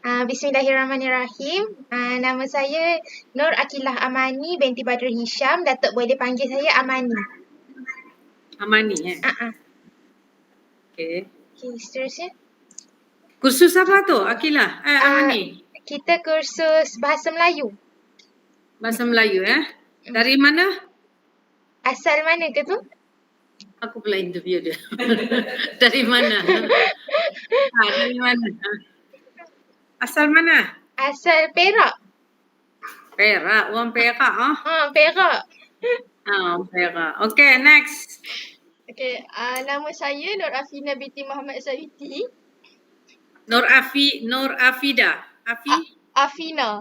Bismillahirrahmanirrahim. Nama saya Nur Akilah Amani binti Badrul Hisham. Datuk boleh panggil saya Amani. Amani Okay. Okay, seterusnya. Kursus apa tu Akilah? Amani? Kita kursus Bahasa Melayu. Bahasa Melayu Dari mana? Asal mana ke tu? Aku pula interview dia. Dari mana? Dari mana? Asal mana? Asal Perak. Perak, orang Perak Perak. Perak. Okay, next. Okay, nama saya Nur Afina binti Muhammad Sawiti. Nur Afida. Afina.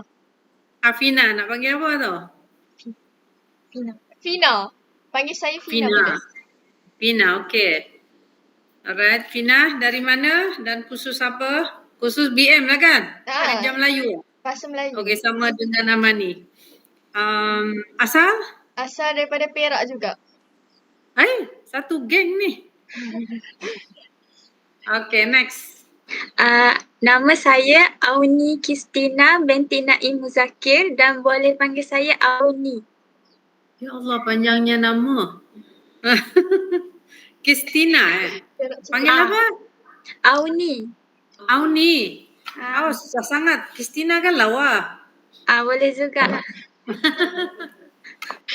Afina, nak panggil apa tu? Fina. Panggil saya Fina boleh? Fina, okay. Alright, Fina dari mana dan kursus apa? Kursus BM lah kan? Bahasa Melayu. Bahasa Melayu. Okay, sama dengan Amani. Asal? Asal daripada Perak juga. Satu geng ni. Okay, next. Nama saya Auni Kristina binti Naim Muzakir dan boleh panggil saya Auni. Ya Allah, panjangnya nama. Kristina Panggil apa? Auni. Susah sangat. Kristina kan lawa. Boleh juga.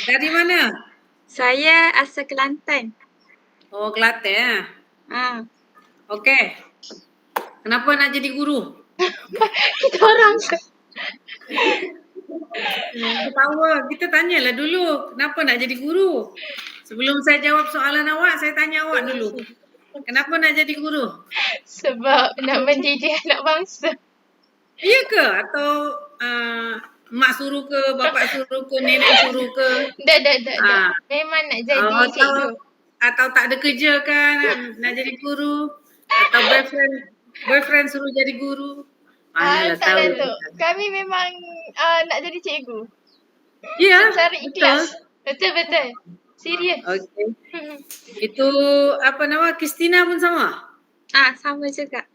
Dari mana? Saya asal Kelantan. Oh, Kelantan Okay. Kenapa nak jadi guru? Kita orang. Ketawa. Kita tanyalah dulu. Kenapa nak jadi guru? Sebelum saya jawab soalan awak, saya tanya awak dulu. Kenapa nak jadi guru? Sebab nak mendidik anak bangsa. Ya ke? Atau mak suruh ke, bapak suruh ke, nenek suruh ke? Dah. Memang nak jadi cikgu. Atau tak ada kerja kan nak jadi guru? Atau boyfriend suruh jadi guru? Tak ada tu. Kami memang nak jadi cikgu. Ya, secara ikhlas. Betul. Serius. Okay. Itu apa nama? Kristina pun sama? Sama juga.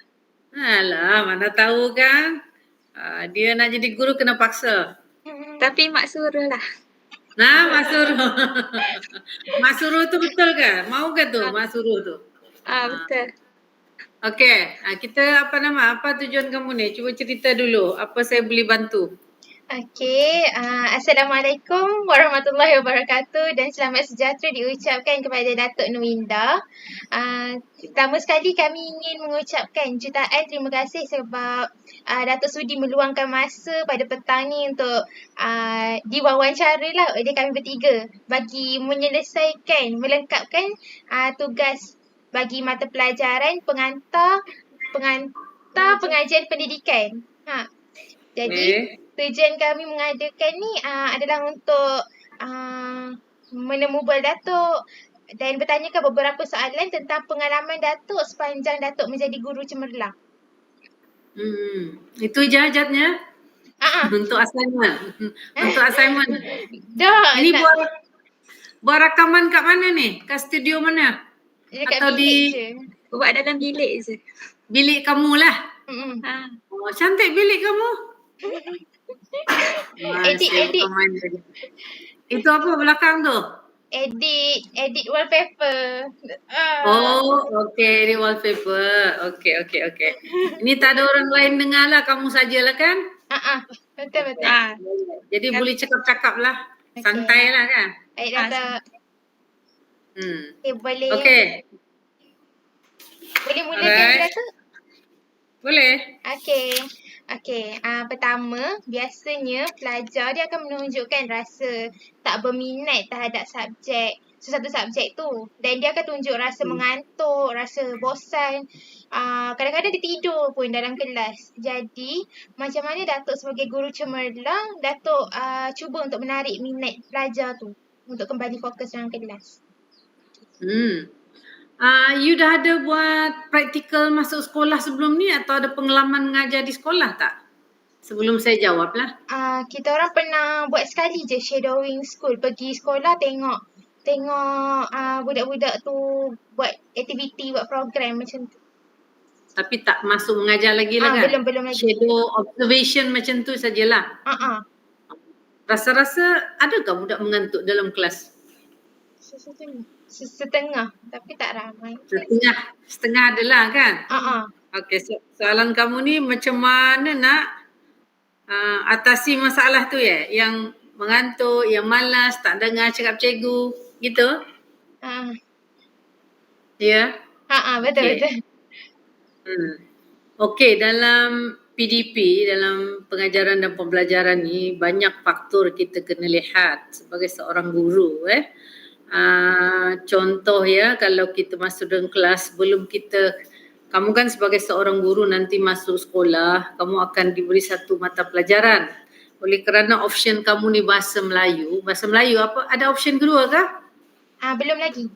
Alah, mana tahu kan. Dia nak jadi guru kena paksa. Tapi mak suruh lah. Mak suruh. Mak suruh tu betul ke? Mau ke tu mak suruh tu? Betul. Okay, kita apa tujuan kamu ni? Cuba cerita dulu. Apa saya boleh bantu? Okay, Assalamualaikum warahmatullahi wabarakatuh dan selamat sejahtera diucapkan kepada Datuk Nurinda. Pertama sekali kami ingin mengucapkan jutaan terima kasih sebab Datuk sudi meluangkan masa pada petang ni untuk diwawancara lah oleh kami bertiga bagi melengkapkan tugas bagi mata pelajaran pengantar pengajian pendidikan. Jadi tujuan kami mengadakan ni adalah untuk menemu Datuk dan bertanyakan beberapa soalan tentang pengalaman Datuk sepanjang Datuk menjadi guru cemerlang. Itu ijazatnya? Untuk assignment. Untuk assignment. Dah. Ini buat rakaman kat mana ni? Kat studio mana? Dekat atau bilik je. Buat dalam bilik je. Bilik kamu lah? Oh, cantik bilik kamu. Edit. Itu apa belakang tu? Edit wallpaper. Okay, edit wallpaper. Okay. Ini tak ada orang lain dengar lah, kamu sajalah kan? Betul. Jadi boleh cakap-cakap lah. Santai lah kan? Baik, Datuk. Boleh. Boleh mulakan, Datuk? Boleh. Okay. Pertama, biasanya pelajar dia akan menunjukkan rasa tak berminat terhadap sesuatu subjek tu. Dan dia akan tunjuk rasa mengantuk, rasa bosan. Kadang-kadang dia tidur pun dalam kelas. Jadi, macam mana Datuk sebagai guru cemerlang, Datuk cuba untuk menarik minat pelajar tu untuk kembali fokus dalam kelas? You dah ada buat praktikal masuk sekolah sebelum ni atau ada pengalaman mengajar di sekolah tak? Sebelum saya jawab lah. Kita orang pernah buat sekali je shadowing school. Pergi sekolah tengok budak-budak tu buat aktiviti, buat program macam tu. tapi tak masuk mengajar lagi lah kan? Belum lagi. Shadow observation macam tu sajalah. Rasa-rasa adakah budak mengantuk dalam kelas? Setengah, tapi tak ramai. Setengah adalah kan? Okey, soalan kamu ni macam mana nak atasi masalah tu ya? Yang mengantuk, yang malas, tak dengar cakap cikgu, gitu? Ya? Betul. Okey, dalam PDP, dalam pengajaran dan pembelajaran ni banyak faktor kita kena lihat sebagai seorang guru. Contoh ya, kalau kita masuk dalam kelas, kamu kan sebagai seorang guru nanti masuk sekolah, kamu akan diberi satu mata pelajaran. Oleh kerana option kamu ni bahasa Melayu apa? Ada option kedua kah? Belum lagi.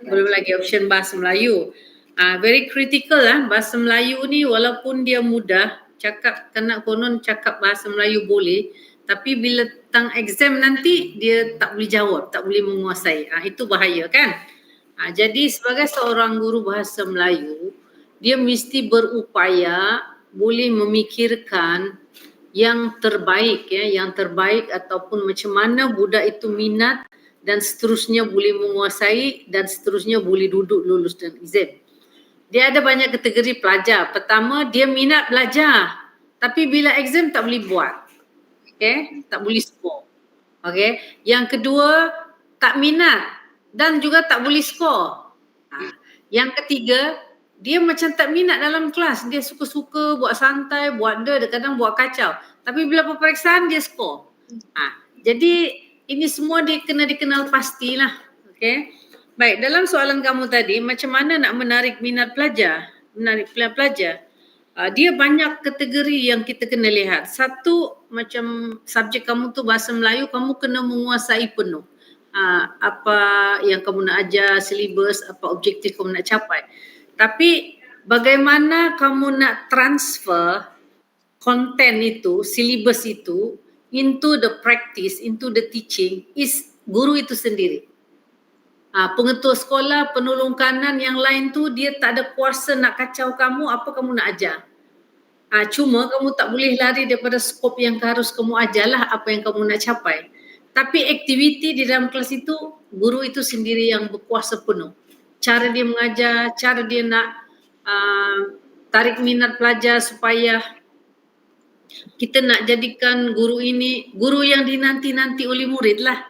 Belum lagi option bahasa Melayu. Very critical bahasa Melayu ni, walaupun dia mudah, konon cakap bahasa Melayu boleh, tapi bila tang exam nanti dia tak boleh jawab, tak boleh menguasai. Itu bahaya kan? Jadi sebagai seorang guru bahasa Melayu, dia mesti berupaya boleh memikirkan yang terbaik ataupun macam mana budak itu minat dan seterusnya boleh menguasai dan seterusnya boleh duduk lulus dalam exam. Dia ada banyak kategori pelajar. Pertama, dia minat belajar, tapi bila exam tak boleh buat. Tak boleh score. Yang kedua, tak minat dan juga tak boleh score. Yang ketiga, dia macam tak minat dalam kelas. Dia suka-suka buat santai, kadang buat kacau. Tapi bila peperiksaan dia score. Jadi ini semua kena dikenal pastilah. Baik, dalam soalan kamu tadi, macam mana nak menarik minat pelajar? Dia banyak kategori yang kita kena lihat. Satu, macam subjek kamu tu bahasa Melayu, kamu kena menguasai penuh. Apa yang kamu nak ajar, silibus, apa objektif kamu nak capai. Tapi bagaimana kamu nak transfer konten itu, silibus itu into the practice, into the teaching, is guru itu sendiri. Pengetua sekolah, penolong kanan yang lain tu dia tak ada kuasa nak kacau kamu apa kamu nak ajar. Cuma kamu tak boleh lari daripada skop yang harus kamu ajarlah apa yang kamu nak capai. Tapi aktiviti di dalam kelas itu, guru itu sendiri yang berkuasa penuh. Cara dia mengajar, cara dia nak tarik minat pelajar supaya kita nak jadikan guru ini guru yang dinanti-nanti oleh murid lah.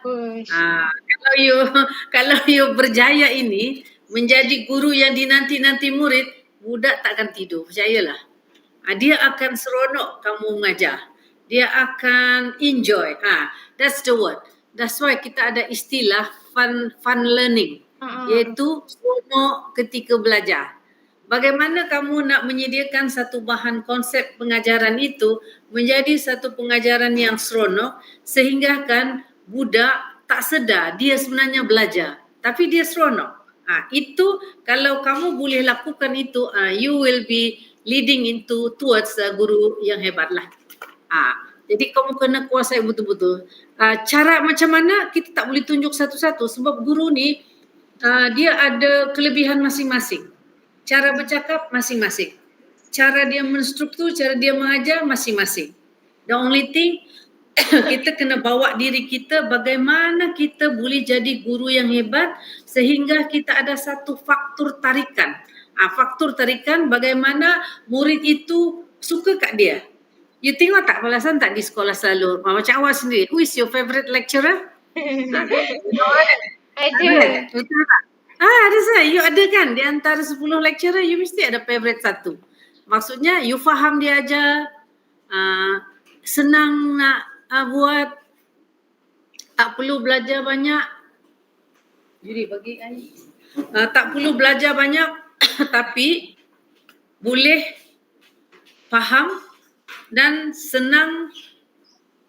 Kalau you berjaya ini menjadi guru yang dinanti-nanti murid, budak takkan tidur, percayalah. Dia akan seronok kamu mengajar. Dia akan enjoy. That's the word. That's why kita ada istilah fun learning. Iaitu seronok ketika belajar. Bagaimana kamu nak menyediakan satu bahan konsep pengajaran itu menjadi satu pengajaran yang seronok sehingga kan budak tak sedar dia sebenarnya belajar tapi dia seronok. Itu kalau kamu boleh lakukan itu, you will be leading towards guru yang hebat lah. Jadi kamu kena kuasai betul-betul. Cara macam mana kita tak boleh tunjuk satu-satu sebab guru ni dia ada kelebihan masing-masing. Cara bercakap masing-masing. Cara dia menstruktur, cara dia mengajar masing-masing. The only thing, kita kena bawa diri kita bagaimana kita boleh jadi guru yang hebat sehingga kita ada satu faktor tarikan. Faktor tarikan bagaimana murid itu suka kat dia. You tengok tak balasan tak di sekolah selalu? Macam awak sendiri, who is your favorite lecturer? Ada. Betul tak? Ada saya. You ada kan? Di antara 10 lecturer, you mesti ada favorite satu. Maksudnya, you faham dia ajar, senang nak buat, tak perlu belajar banyak. Jadi bagi tak perlu belajar banyak, tapi boleh faham dan senang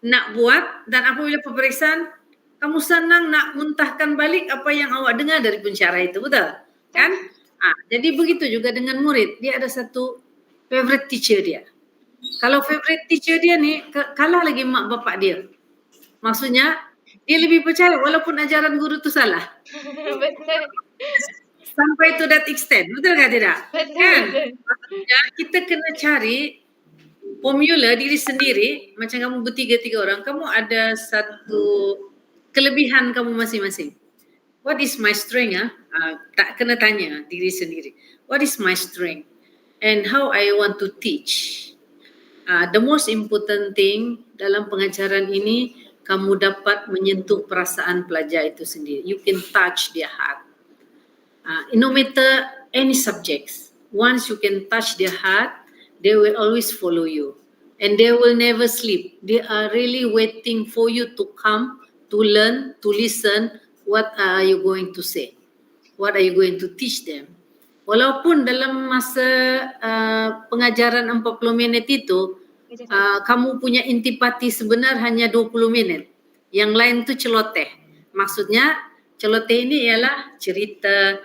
nak buat, dan apabila peperiksaan, kamu senang nak muntahkan balik apa yang awak dengar dari pensyarah itu, betul? Kan? Jadi begitu juga dengan murid. Dia ada satu favorite teacher dia. Kalau favorite teacher dia ni, kalah lagi mak bapak dia. Maksudnya, dia lebih percaya walaupun ajaran guru tu salah. Betul. Sampai to that extent. Betul ke tidak? Betul, Kan? betul. Maksudnya kita kena cari formula diri sendiri. Macam kamu bertiga-tiga orang, kamu ada satu kelebihan kamu masing-masing. What is my strength? Tak kena tanya diri sendiri. What is my strength? And how I want to teach. The most important thing dalam pengajaran ini, kamu dapat menyentuh perasaan pelajar itu sendiri. You can touch their heart. No matter any subjects, once you can touch their heart, they will always follow you. And they will never sleep. They are really waiting for you to come, to learn, to listen. What are you going to say? What are you going to teach them? Walaupun dalam masa pengajaran 40 minit itu, kamu punya intipati sebenar hanya 20 minit. Yang lain tu celoteh. Maksudnya celoteh ini ialah cerita,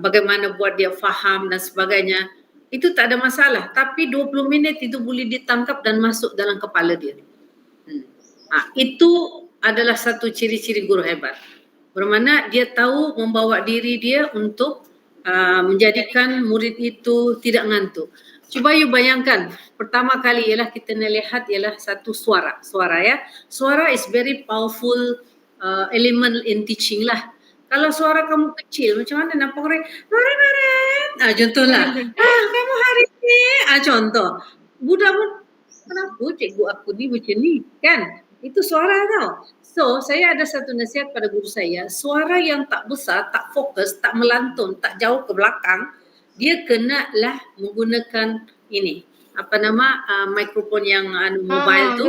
bagaimana buat dia faham dan sebagainya. Itu tak ada masalah. Tapi 20 minit itu boleh ditangkap dan masuk dalam kepala dia. Itu adalah satu ciri-ciri guru hebat. Bermakna dia tahu membawa diri dia untuk menjadikan murid itu tidak ngantuk. Cuba you bayangkan, pertama kali ialah kita lihat ialah satu suara. Suara ya. Suara is very powerful element in teaching lah. Kalau suara kamu kecil, macam mana nampak orang? Contohlah. Kamu hari ni. Contoh. Budakmu, kenapa cikgu aku ni macam ni? Kan? Itu suara tau. So, saya ada satu nasihat pada guru saya. Suara yang tak besar, tak fokus, tak melantun, tak jauh ke belakang, dia kena lah menggunakan ini. Apa nama? Mikrofon yang mobile tu.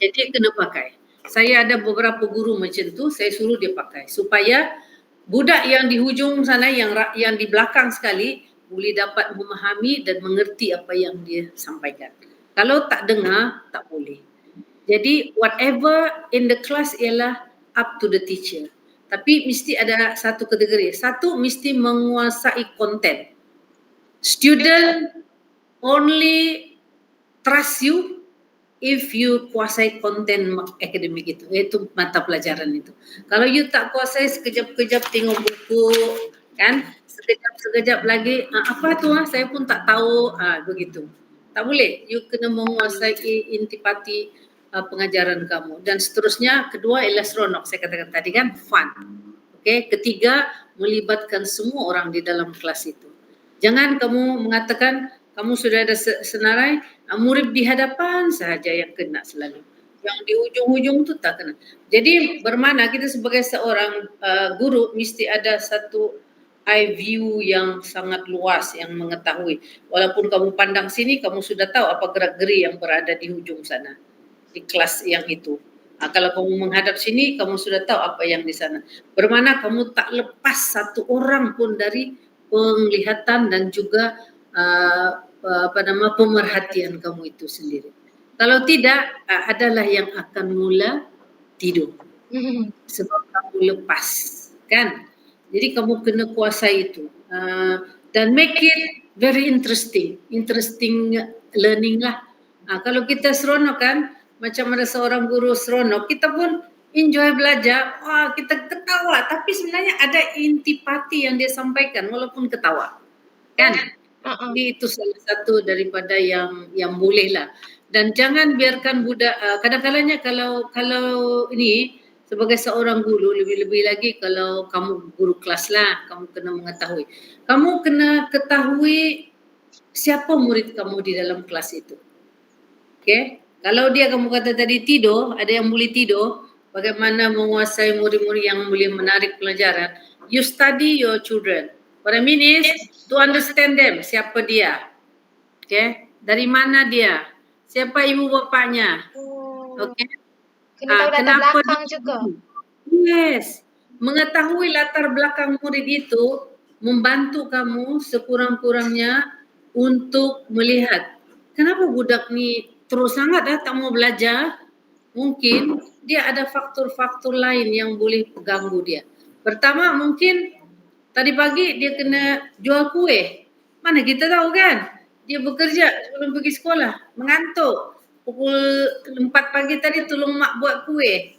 Jadi kena pakai. Saya ada beberapa guru macam tu, saya suruh dia pakai. Supaya budak yang di hujung sana, yang di belakang sekali, boleh dapat memahami dan mengerti apa yang dia sampaikan. Kalau tak dengar, tak boleh. Jadi whatever in the class ialah up to the teacher. Tapi mesti ada satu kategori. Satu, mesti menguasai konten. Student only trust you if you kuasai konten akademik itu, iaitu mata pelajaran itu. Kalau you tak kuasai, sekejap-kejap tengok buku, kan? Sekejap-sekejap lagi, apa tu saya pun tak tahu, begitu. Tak boleh. You kena menguasai intipati pengajaran kamu. Dan seterusnya, kedua ialah seronok. Saya katakan tadi kan, fun. Okay. Ketiga, melibatkan semua orang di dalam kelas itu. Jangan kamu mengatakan kamu sudah ada senarai, murid di hadapan sahaja yang kena selalu. Yang di hujung-hujung tu tak kena. Jadi bermakna kita sebagai seorang guru mesti ada satu eye view yang sangat luas yang mengetahui. Walaupun kamu pandang sini, kamu sudah tahu apa gerak-geri yang berada di hujung sana. Di kelas yang itu. Kalau kamu menghadap sini, kamu sudah tahu apa yang di sana. Bermakna kamu tak lepas satu orang pun dari penglihatan dan juga pemerhatian kamu itu sendiri. Kalau tidak, adalah yang akan mula tidur. Sebab kamu lepas, kan? Jadi kamu kena kuasai itu. Dan make it very interesting. Interesting learning lah. Kalau kita seronok kan, macam ada seorang guru seronok, kita pun enjoy belajar, kita ketawa, tapi sebenarnya ada intipati yang dia sampaikan walaupun ketawa. Kan? Jadi itu salah satu daripada yang boleh lah. Dan jangan biarkan budak, kadang-kadangnya kalau ini sebagai seorang guru, lebih-lebih lagi kalau kamu guru kelas lah, kamu kena mengetahui. Kamu kena ketahui siapa murid kamu di dalam kelas itu. Okay? Kalau dia kamu kata tadi tidur, ada yang boleh tidur, bagaimana menguasai murid-murid yang boleh menarik pelajaran. You study your children. What I mean is to understand them. Siapa dia? Okay? Dari mana dia? Siapa ibu bapaknya? Okay? Kena tahu latar belakang juga. Yes. Mengetahui latar belakang murid itu membantu kamu sekurang-kurangnya untuk melihat kenapa budak ni terus sangat tak mau belajar. Mungkin dia ada faktor-faktor lain yang boleh ganggu dia. Pertama, mungkin tadi pagi dia kena jual kuih. Mana kita tahu kan? Dia bekerja sebelum pergi sekolah, mengantuk. Pukul 4 pagi tadi tolong mak buat kuih.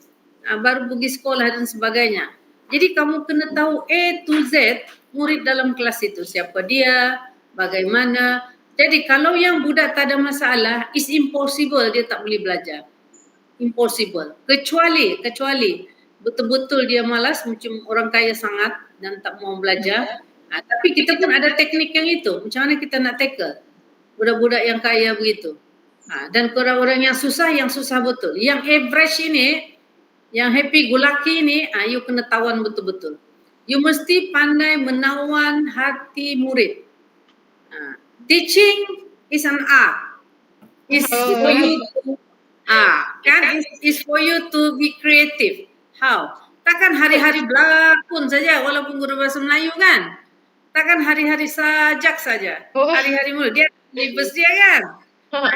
Baru pergi sekolah dan sebagainya. Jadi kamu kena tahu A to Z murid dalam kelas itu. Siapa dia, bagaimana. Jadi kalau yang budak tak ada masalah, it's impossible dia tak boleh belajar. Impossible. Kecuali betul-betul dia malas macam orang kaya sangat dan tak mau belajar. Tapi kita pun ada teknik yang itu. Macam mana kita nak tackle budak-budak yang kaya begitu. Dan orang-orang yang susah betul. Yang average ini, yang happy go lucky ni, you kena tawan betul-betul. You mesti pandai menawan hati murid. Teaching is an art. Is for you to, is for you to be creative. How? Takkan hari-hari berlakon saja walaupun guru bahasa Melayu kan? Takkan hari-hari sajak saja. Hari-hari murid dia libas dia kan?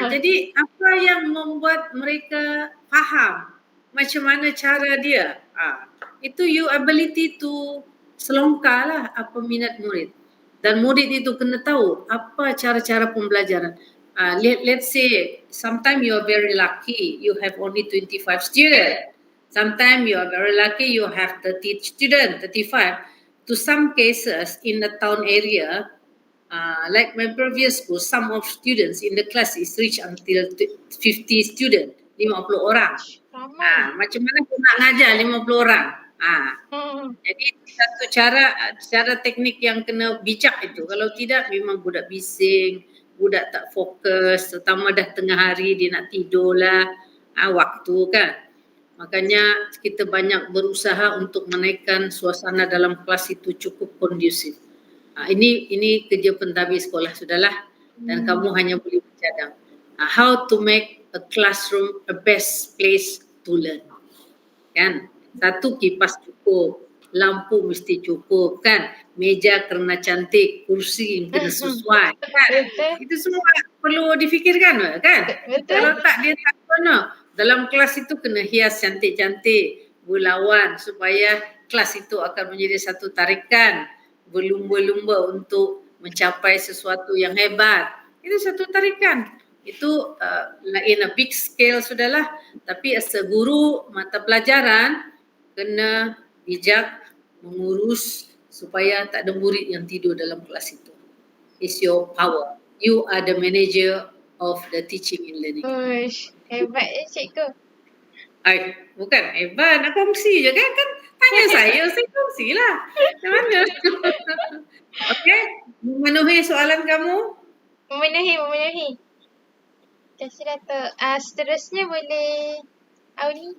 Jadi apa yang membuat mereka faham macam mana cara dia? Itu your ability to selongkarlah apa minat murid. Dan murid itu kena tahu apa cara-cara pembelajaran. Let's say sometimes you are very lucky, you have only 25 students. Sometimes you are very lucky, you have 30 students, 35. To some cases in the town area, like my previous school, some of students in the class is reach until 50 students, 50 orang. Macam mana aku nak ngajar 50 orang? Jadi satu cara teknik yang kena bijak itu. Kalau tidak memang budak bising, budak tak fokus, terutama dah tengah hari dia nak tidur lah, waktu kan. Makanya kita banyak berusaha untuk menaikkan suasana dalam kelas itu cukup kondusif. Ini kerja pentadbir sekolah sudahlah, dan kamu hanya boleh bercadang. How to make a classroom a best place to learn. Kan? Satu, kipas cukup, lampu mesti cukup kan, meja kena cantik, kursi kena sesuai kan. Itu semua perlu difikirkan kan. Kalau tak dia tak kena. Dalam kelas itu kena hias cantik-cantik, berlawan supaya kelas itu akan menjadi satu tarikan, berlumba-lumba untuk mencapai sesuatu yang hebat. Itu satu tarikan. Itu in a big scale sudahlah. Tapi as a guru mata pelajaran kena bijak mengurus supaya tak ada murid yang tidur dalam kelas itu. It's your power. You are the manager of the teaching and learning. Hebat cikgu. Bukan hebat, nak kongsi je kan? Tanya saya kongsilah. Macam mana? Okey, memenuhi soalan kamu? Memenuhi. Terima kasih Datuk. Seterusnya boleh Auni.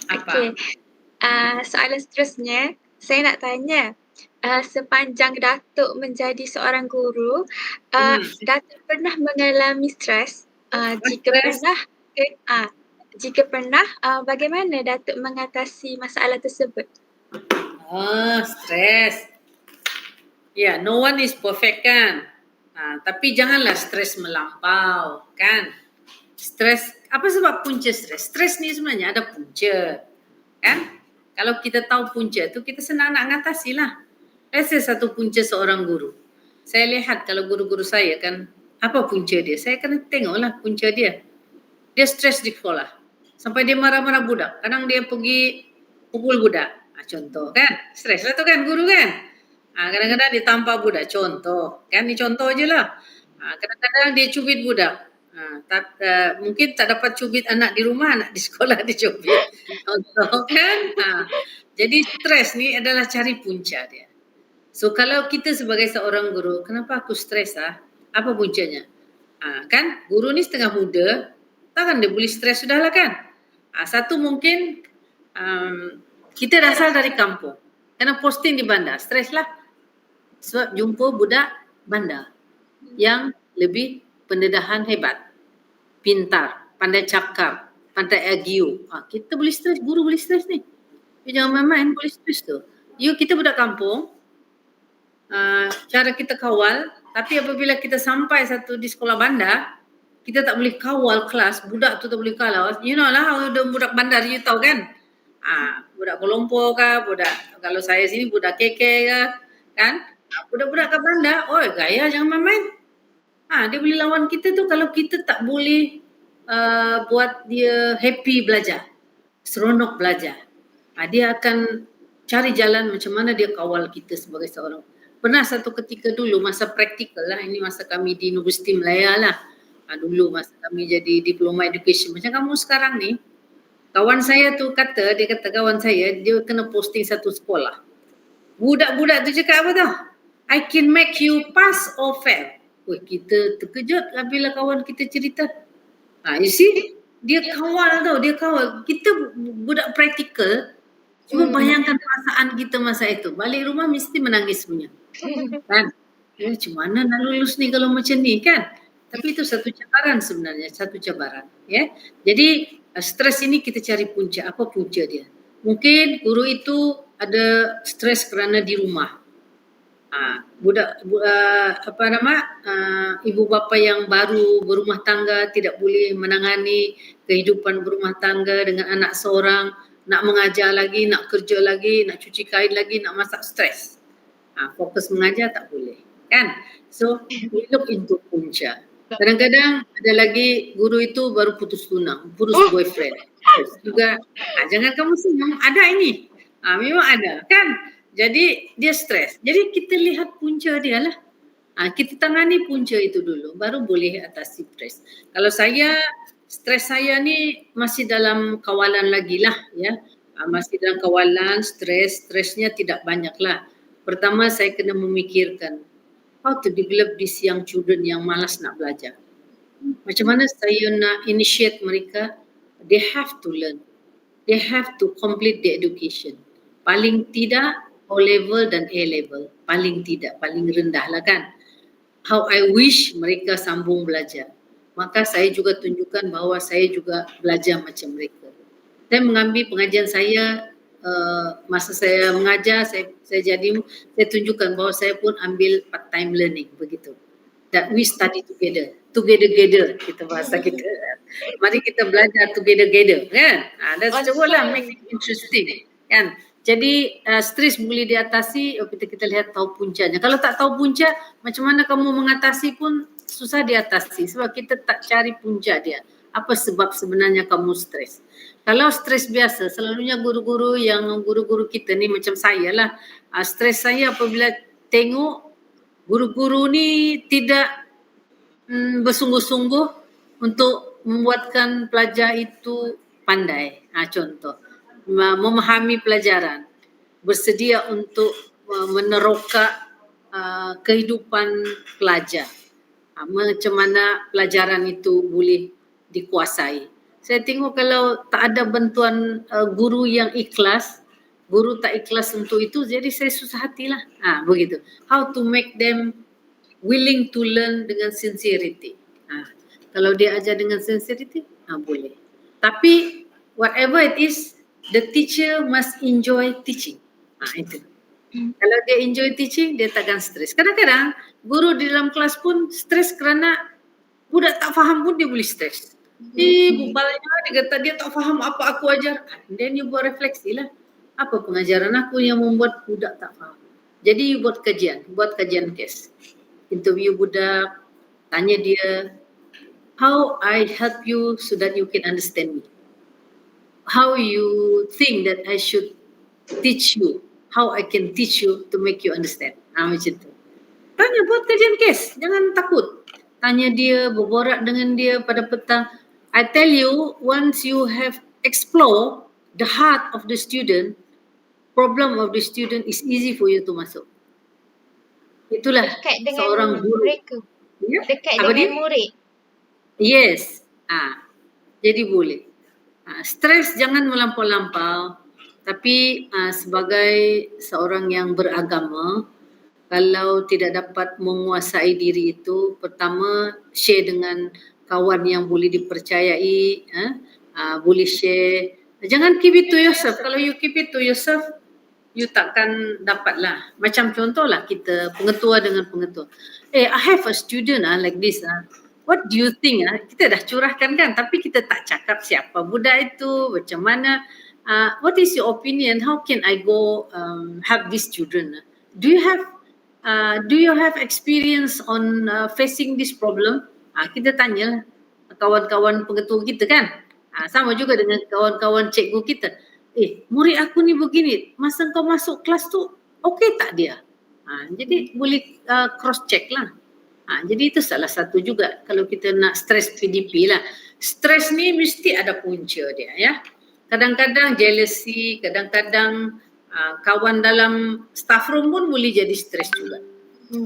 Okey. Soalan seterusnya, saya nak tanya, sepanjang Datuk menjadi seorang guru, Datuk pernah mengalami stres? Jika pernah, bagaimana Datuk mengatasi masalah tersebut? Stres. Ya, no one is perfect kan. Tapi janganlah stres melampau kan. Stres, apa sebab punca stres? Stres ni sebenarnya ada punca kan. Kalau kita tahu punca tu, kita senang nak mengatasi lah. Saya satu punca seorang guru. Saya lihat kalau guru-guru saya kan, apa punca dia? Saya kena tengoklah punca dia. Dia stres di sekolah. Sampai dia marah-marah budak. Kadang dia pergi pukul budak. Contoh kan. Stres lah tu kan guru kan. Kadang-kadang dia tampar budak. Contoh. Kan ni contoh je lah. Kadang-kadang dia cubit budak. Mungkin tak dapat cubit anak di rumah, anak di sekolah dia cubit. Contoh kan. Jadi stres ni adalah cari punca dia. So kalau kita sebagai seorang guru, kenapa aku stres apa puncanya? Kan guru ni setengah muda, takkan dia boleh stres sudahlah kan. Satu mungkin kita dasar dari kampung, kena posting di bandar, stres lah. Sebab jumpa budak bandar yang lebih pendedahan hebat, pintar, pandai cakap, pandai argue. Kita boleh stres, guru boleh stres ni. Jangan main-main boleh stres tu. Kita budak kampung, cara kita kawal, tapi apabila kita sampai satu di sekolah bandar, kita tak boleh kawal kelas, budak tu tak boleh kawal. You know lah, budak bandar you tahu kan? Budak Kolompo kah, kalau saya sini budak keke kah, kan? Budak-budak kat bandar, gaya jangan main-main. Dia boleh lawan kita tu kalau kita tak boleh buat dia happy belajar, seronok belajar. Dia akan cari jalan macam mana dia kawal kita sebagai seorang. Pernah satu ketika dulu masa praktikal lah, ini masa kami di Universiti Malaya lah. Dulu masa kami jadi diploma education macam kamu sekarang ni, kawan saya tu kata, dia kata kawan saya, dia kena posting satu sekolah. Budak-budak tu cakap apa tau? I can make you pass or fail. Weh, kita terkejut bila kawan kita cerita. You see, dia kawal tau, dia kawal. Kita budak praktikal, cuma bayangkan perasaan kita masa itu. Balik rumah mesti menangis punya. Kan? Macam mana nak lulus ni kalau macam ni kan? Tapi itu satu cabaran sebenarnya, satu cabaran. Ya. Jadi stres ini kita cari punca. Apa punca dia? Mungkin guru itu ada stres kerana di rumah. Ibu bapa yang baru berumah tangga tidak boleh menangani kehidupan berumah tangga dengan anak seorang, nak mengajar lagi, nak kerja lagi, nak cuci kain lagi, nak masak, stres. Fokus mengajar tak boleh, kan? So we look into punca. Kadang-kadang ada lagi guru itu baru putus tunang, putus boyfriend. Terus juga jangan kamu senyum, ada ini. Memang ada, kan? Jadi dia stres. Jadi kita lihat punca dia lah. Kita tangani punca itu dulu, baru boleh atasi stres. Kalau saya, stres saya ni masih dalam kawalan lagi lah, ya. Masih dalam kawalan, stresnya tidak banyak lah. Pertama saya kena memikirkan how to develop these young children yang malas nak belajar. Macam mana saya nak initiate mereka? They have to learn. They have to complete the education. Paling tidak O level dan A level. Paling tidak, paling rendah lah kan. How I wish mereka sambung belajar. Maka saya juga tunjukkan bahawa saya juga belajar macam mereka. Saya mengambil pengajian saya, masa saya mengajar, saya tunjukkan bahawa saya pun ambil part time learning, begitu. That we study together kita bahasa kita. Mari kita belajar together kan. That's cubalah make it interesting kan. Jadi stres boleh diatasi kita lihat tahu puncanya. Kalau tak tahu punca, macam mana kamu mengatasi pun susah diatasi sebab kita tak cari punca dia. Apa sebab sebenarnya kamu stres? Kalau stres biasa, selalunya guru-guru kita ni macam saya lah. Stres saya apabila tengok guru-guru ni tidak bersungguh-sungguh untuk membuatkan pelajar itu pandai. Contoh, memahami pelajaran, bersedia untuk meneroka kehidupan pelajar. Macam mana pelajaran itu boleh dikuasai. Saya tengok kalau tak ada bantuan guru yang ikhlas, guru tak ikhlas untuk itu, jadi saya susah hatilah. Begitu. How to make them willing to learn dengan sincerity. Kalau dia ajar dengan sincerity, boleh. Tapi whatever it is, the teacher must enjoy teaching. Itu. Kalau dia enjoy teaching, dia takkan stres. Kadang-kadang guru di dalam kelas pun stres kerana budak tak faham pun dia boleh stres. Bubalnya dia kata dia tak faham apa aku ajar. Then you buat refleksi lah. Apa pengajaran aku yang membuat budak tak faham. Jadi you buat kajian case. Interview budak, tanya dia, how I help you so that you can understand me. How you think that I should teach you, how I can teach you to make you understand. Macam tu. Tanya, buat kajian kes, jangan takut. Tanya dia, berborak dengan dia pada petang. I tell you, once you have explored the heart of the student, problem of the student is easy for you to masuk. Itulah dekat dengan seorang guru. Mereka. Ya? Dekat Apa dengan dia? murid. Yes. Jadi boleh. Stres jangan melampau-lampau, tapi sebagai seorang yang beragama, kalau tidak dapat menguasai diri itu, pertama share dengan kawan yang boleh dipercayai, boleh share. Jangan keep it to yourself. Kalau you keep it to yourself, you takkan dapatlah. Macam contohlah kita pengetua dengan pengetua. I have a student like this. What do you think? Kita dah curahkan kan, tapi kita tak cakap siapa budak itu, macam mana. What is your opinion? How can I go help these children? Do you have experience on facing this problem? Kita tanyalah kawan-kawan pengetua kita kan. Sama juga dengan kawan-kawan cikgu kita. murid aku ni begini, masa kau masuk kelas tu okey tak dia? Jadi boleh cross check lah. Jadi itu salah satu juga kalau kita nak stres PDP lah. Stres ni mesti ada punca dia ya. Kadang-kadang jealousy, kadang-kadang kawan dalam staff room pun boleh jadi stres juga.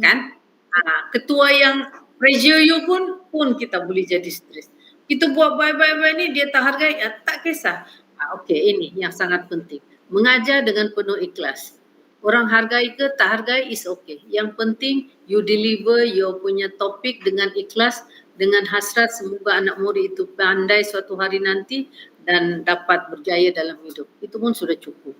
Kan? Ketua yang pressure you pun kita boleh jadi stres. Kita buat baik-baik ni dia tak hargai, tak kisah. Okey, ini yang sangat penting. Mengajar dengan penuh ikhlas. Orang hargai ke tak hargai is okay. Yang penting you deliver you punya topik dengan ikhlas, dengan hasrat semoga anak murid itu pandai suatu hari nanti dan dapat berjaya dalam hidup. Itu pun sudah cukup.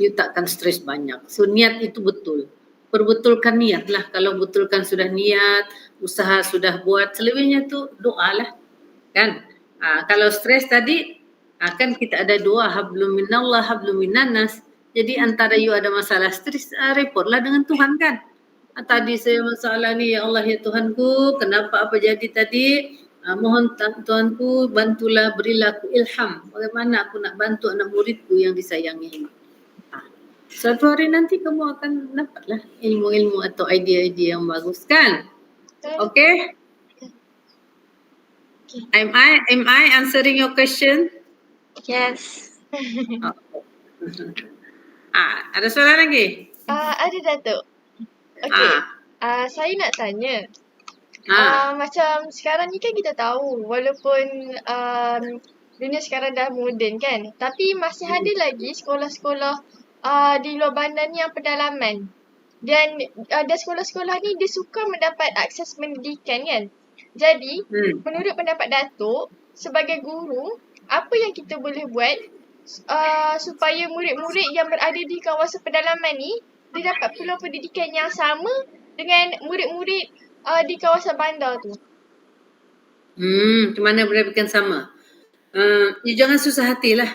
You takkan stres banyak. So niat itu betul. Perbetulkan niat lah. Kalau betulkan sudah niat, usaha sudah buat, selebihnya tu doa lah. Kan? Kalau stres tadi, kan kita ada doa hablum minallah hablum minannas. Jadi antara you ada masalah stres, repotlah dengan Tuhan kan. Tadi saya masalah ni, ya Allah ya Tuhanku, kenapa apa jadi tadi? Mohon Tuhanku bantulah, berilah aku ilham. Bagaimana aku nak bantu anak muridku yang disayangi ini. Suatu hari nanti kamu akan dapatlah ilmu-ilmu atau idea-idea yang bagus kan? Okay? Am I answering your question? Yes. Ada soalan lagi? Ada Datuk. Okey. Saya nak tanya. Macam sekarang ni kan kita tahu walaupun dunia sekarang dah moden kan, tapi masih ada lagi sekolah-sekolah di luar bandar ni yang pedalaman. Dan ada sekolah-sekolah ni dia suka mendapat akses pendidikan kan. Jadi, menurut pendapat Datuk, sebagai guru, apa yang kita boleh buat supaya murid-murid yang berada di kawasan pedalaman ni dia dapat peluang pendidikan yang sama dengan murid-murid di kawasan bandar tu? Macam mana boleh bikin sama? You jangan susah hatilah.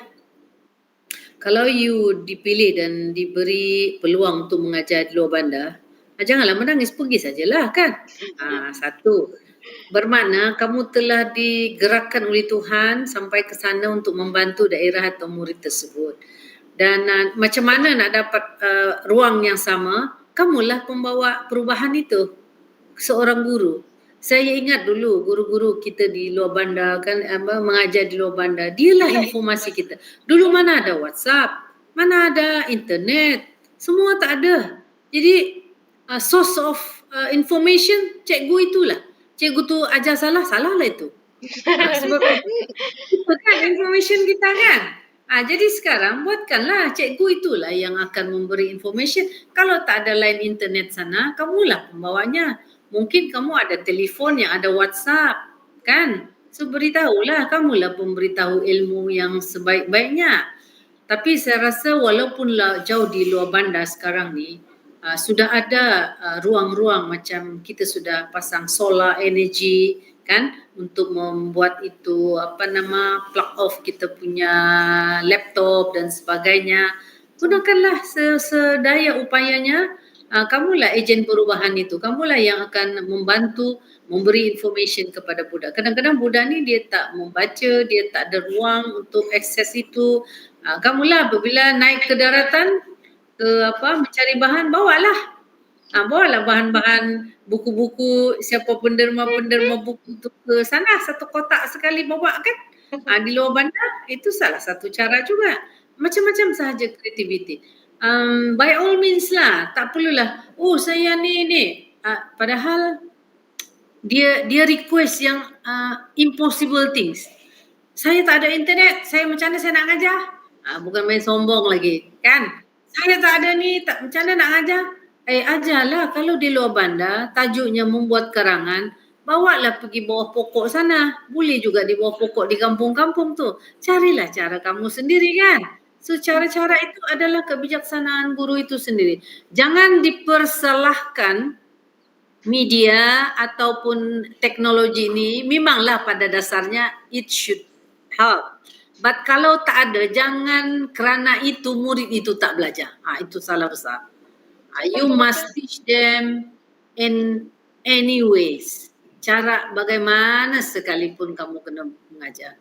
Kalau you dipilih dan diberi peluang untuk mengajar di luar bandar, janganlah menangis, pergi sajalah kan. Satu, bermakna kamu telah digerakkan oleh Tuhan sampai ke sana untuk membantu daerah atau murid tersebut. Dan macam mana nak dapat ruang yang sama, kamulah pembawa perubahan itu. Seorang guru. Saya ingat dulu guru-guru kita di luar bandar kan mengajar di luar bandar. Dialah informasi kita. Dulu mana ada WhatsApp, mana ada internet, semua tak ada. Jadi source of information cikgu itulah. Cikgu tu ajar salah lah itu. Sebab itu kan information kita kan. Jadi sekarang buatkanlah cikgu itulah yang akan memberi information. Kalau tak ada line internet sana, kamulah pembawanya. Mungkin kamu ada telefon yang ada WhatsApp kan. So beritahulah, kamulah pemberitahu ilmu yang sebaik-baiknya. Tapi saya rasa walaupun jauh di luar bandar sekarang ni, sudah ada ruang-ruang macam kita sudah pasang solar energy kan untuk membuat itu plug off kita punya laptop dan sebagainya. Gunakanlah sedaya upayanya. Kamulah ejen perubahan itu. Kamulah yang akan membantu memberi information kepada budak. Kadang-kadang budak ni dia tak membaca, dia tak ada ruang untuk akses itu. Kamulah apabila naik ke daratan mencari bahan, bawalah. Bawalah bahan-bahan buku-buku, siapa penderma-penderma buku tu ke sana, satu kotak sekali bawa kan. Di luar bandar itu salah satu cara juga. Macam-macam sahaja kreativiti. By all means lah, tak perlulah saya ni padahal dia request yang impossible things. Saya tak ada internet, saya macam mana saya nak ngajar? Bukan main sombong lagi kan. Saya tak ada ni, macam mana nak ngajar? Ajarlah. Kalau di luar bandar tajuknya membuat karangan, bawalah pergi bawah pokok sana. Boleh juga di bawah pokok di kampung-kampung tu. Carilah cara kamu sendiri kan. So cara-cara itu adalah kebijaksanaan guru itu sendiri. Jangan dipersalahkan media ataupun teknologi ini. Memanglah pada dasarnya it should help. But kalau tak ada, jangan kerana itu murid itu tak belajar. Itu salah besar. You must teach them in any ways. Cara bagaimana sekalipun kamu kena mengajar.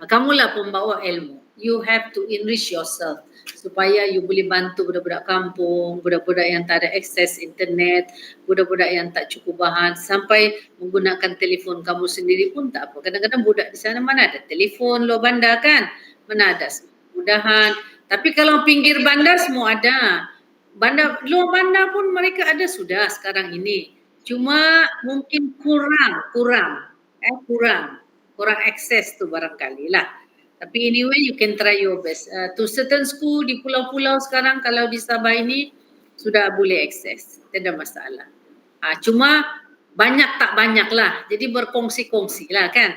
Kamulah pembawa ilmu. you have to enrich yourself supaya you boleh bantu budak-budak kampung, budak-budak yang tak ada akses internet, budak-budak yang tak cukup bahan, sampai menggunakan telefon kamu sendiri pun tak apa. Kadang-kadang budak di sana mana ada telefon luar bandar kan, mana ada mudahan. Tapi kalau pinggir bandar semua ada. Bandar luar bandar pun mereka ada sudah sekarang ini. Cuma mungkin kurang akses tu barangkali lah. Tapi anyway you can try your best. To certain school di pulau-pulau sekarang kalau di Sabah ini sudah boleh akses, tidak ada masalah. Cuma banyak tak banyak lah. Jadi berkongsi-kongsi lah kan.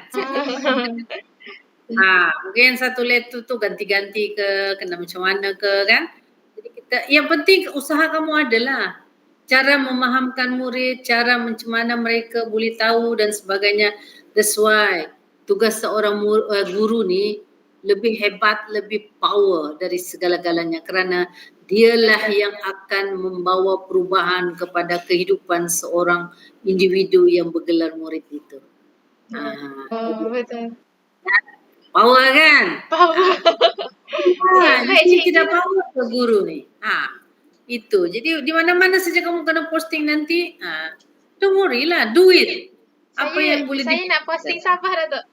Mungkin satu laptop tu ganti-ganti ke, kena macam mana ke kan. Jadi kita, yang penting usaha kamu adalah cara memahamkan murid, cara macam mana mereka boleh tahu dan sebagainya. That's why tugas seorang guru ni lebih hebat, lebih power dari segala-galanya kerana dialah yang akan membawa perubahan kepada kehidupan seorang individu yang bergelar murid itu. Betul. Power kan? Power. Jadi tidak power ke guru ni. Itu. Jadi di mana-mana saja kamu kena posting nanti, don't worry lah, do it. Apa yang boleh saya nak posting Sabah, Datuk.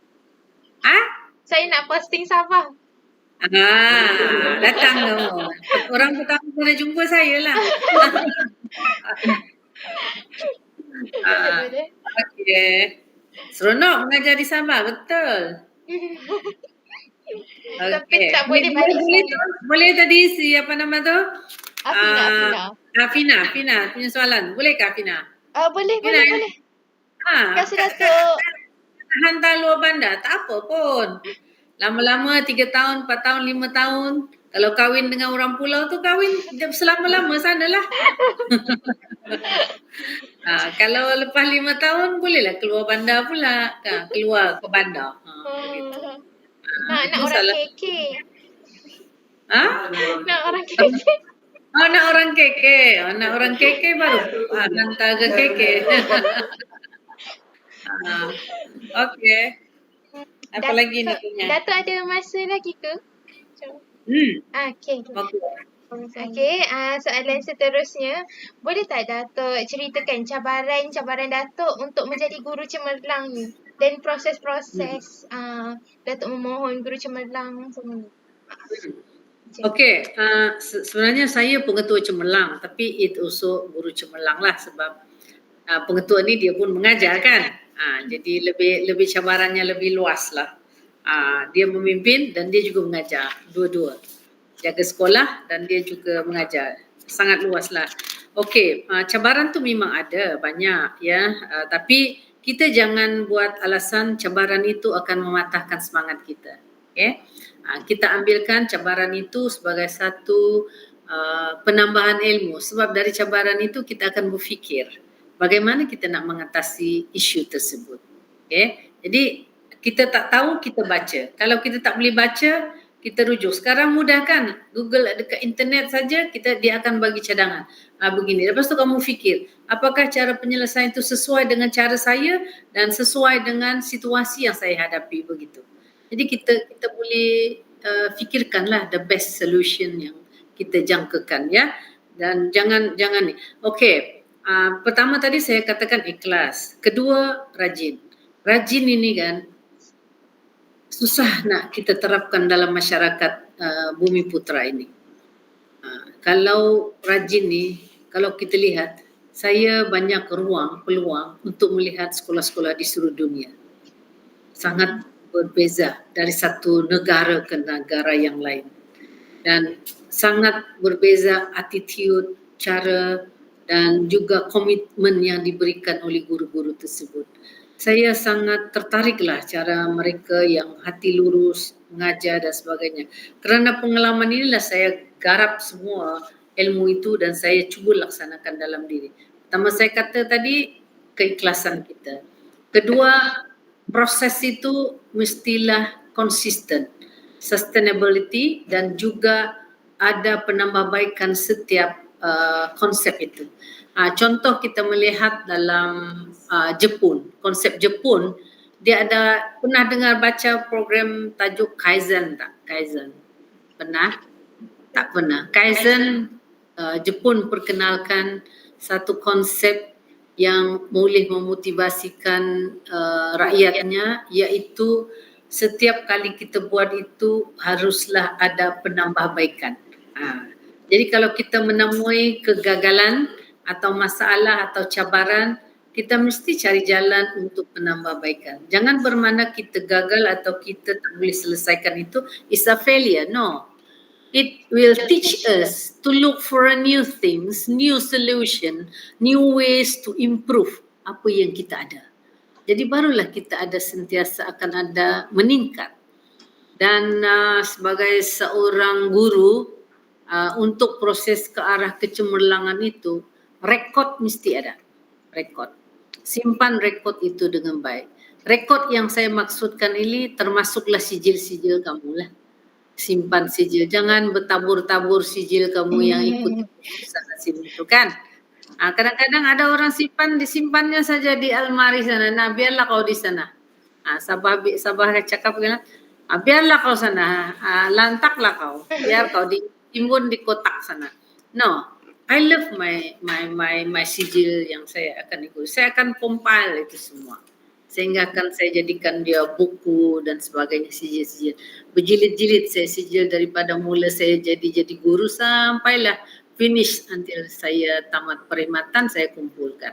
Saya nak posting Sabah. Datang kamu. Orang pertama kena jumpa saya lah. Okay. Seronok mengajar di Sabah, betul. Tapi tak boleh balik boleh tadi si apa nama tu? Afina. Afina punya soalan. Boleh ke Afina? Boleh. Terima kasih, Datuk. Hantar luar bandar, tak apa pun. Lama-lama 3 tahun, 4 tahun, 5 tahun. Kalau kahwin dengan orang pulau tu kahwin selama-lama sanalah. Kalau lepas 5 tahun bolehlah keluar bandar pula. Keluar ke bandar. Gitu. Nak orang KK. Nak orang KK. Nak orang KK. Nak orang KK baru hantar ke KK. Okay. Apa lagi nak tanya? Datuk ada masa lagi ke? Okay. Soalan seterusnya, boleh tak Datuk ceritakan cabaran Datuk untuk menjadi guru cemerlang ni dan proses-proses Datuk memohon guru cemerlang semua ni? Okay, sebenarnya saya pengetua cemerlang tapi it also guru cemerlang lah sebab pengetua ni dia pun mengajar kan. Jadi lebih cabarannya lebih luas lah. Dia memimpin dan dia juga mengajar, dua-dua. Jaga sekolah dan dia juga mengajar. Sangat luas lah. Okey, cabaran tu memang ada banyak ya. Tapi kita jangan buat alasan cabaran itu akan mematahkan semangat kita. Okay? Kita ambilkan cabaran itu sebagai satu penambahan ilmu. Sebab dari cabaran itu kita akan berfikir bagaimana kita nak mengatasi isu tersebut. Okay? Jadi kita tak tahu, kita baca. Kalau kita tak boleh baca, kita rujuk. Sekarang mudah kan? Google dekat internet saja, dia akan bagi cadangan. Begini. Lepas tu kamu fikir, apakah cara penyelesaian itu sesuai dengan cara saya dan sesuai dengan situasi yang saya hadapi, begitu. Jadi kita boleh fikirkanlah the best solution yang kita jangkakan ya. Dan jangan ni. Okey. Pertama tadi saya katakan ikhlas. Kedua, rajin. Rajin ini kan susah nak kita terapkan dalam masyarakat Bumi Putra ini. Kalau rajin ni, kalau kita lihat, saya banyak peluang untuk melihat sekolah-sekolah di seluruh dunia. Sangat berbeza dari satu negara ke negara yang lain. Dan sangat berbeza attitude, cara dan juga komitmen yang diberikan oleh guru-guru tersebut. Saya sangat tertariklah cara mereka yang hati lurus, mengajar dan sebagainya. Kerana pengalaman inilah saya garap semua ilmu itu dan saya cuba laksanakan dalam diri. Pertama saya kata tadi, keikhlasan kita. Kedua, proses itu mestilah konsisten, sustainability dan juga ada penambahbaikan setiap konsep itu. Contoh kita melihat dalam Jepun, konsep Jepun Dia ada, pernah dengar baca program tajuk Kaizen tak? Kaizen. Pernah? Tak pernah. Kaizen, Jepun perkenalkan satu konsep yang boleh memotivasikan rakyatnya, iaitu setiap kali kita buat itu haruslah ada penambahbaikan. Jadi kalau kita menemui kegagalan atau masalah atau cabaran, kita mesti cari jalan untuk penambahbaikan. Jangan bermakna kita gagal atau kita tak boleh selesaikan itu is a failure. No. It will teach us to look for a new things, new solution, new ways to improve apa yang kita ada. Jadi barulah kita ada sentiasa akan ada meningkat. Dan sebagai seorang guru, untuk proses ke arah kecemerlangan itu, rekod mesti ada. Rekod. Simpan rekod itu dengan baik. Rekod yang saya maksudkan ini termasuklah sijil-sijil kamu lah. Simpan sijil. Jangan bertabur-tabur sijil kamu yang ikut sana sini itu kan. Kadang-kadang ada orang disimpannya saja di almari sana. Nah, biarlah kau di sana. Sabah cakap bilang, biarlah kau sana. Lantaklah kau. Biar kau ditimbun di kotak sana. No. I love my sijil yang saya akan ikut. Saya akan compile itu semua. Sehingga akan saya jadikan dia buku dan sebagainya, sijil-sijil. Berjilid-jilid saya sijil daripada mula saya jadi guru sampailah finish until saya tamat perkhidmatan, saya kumpulkan.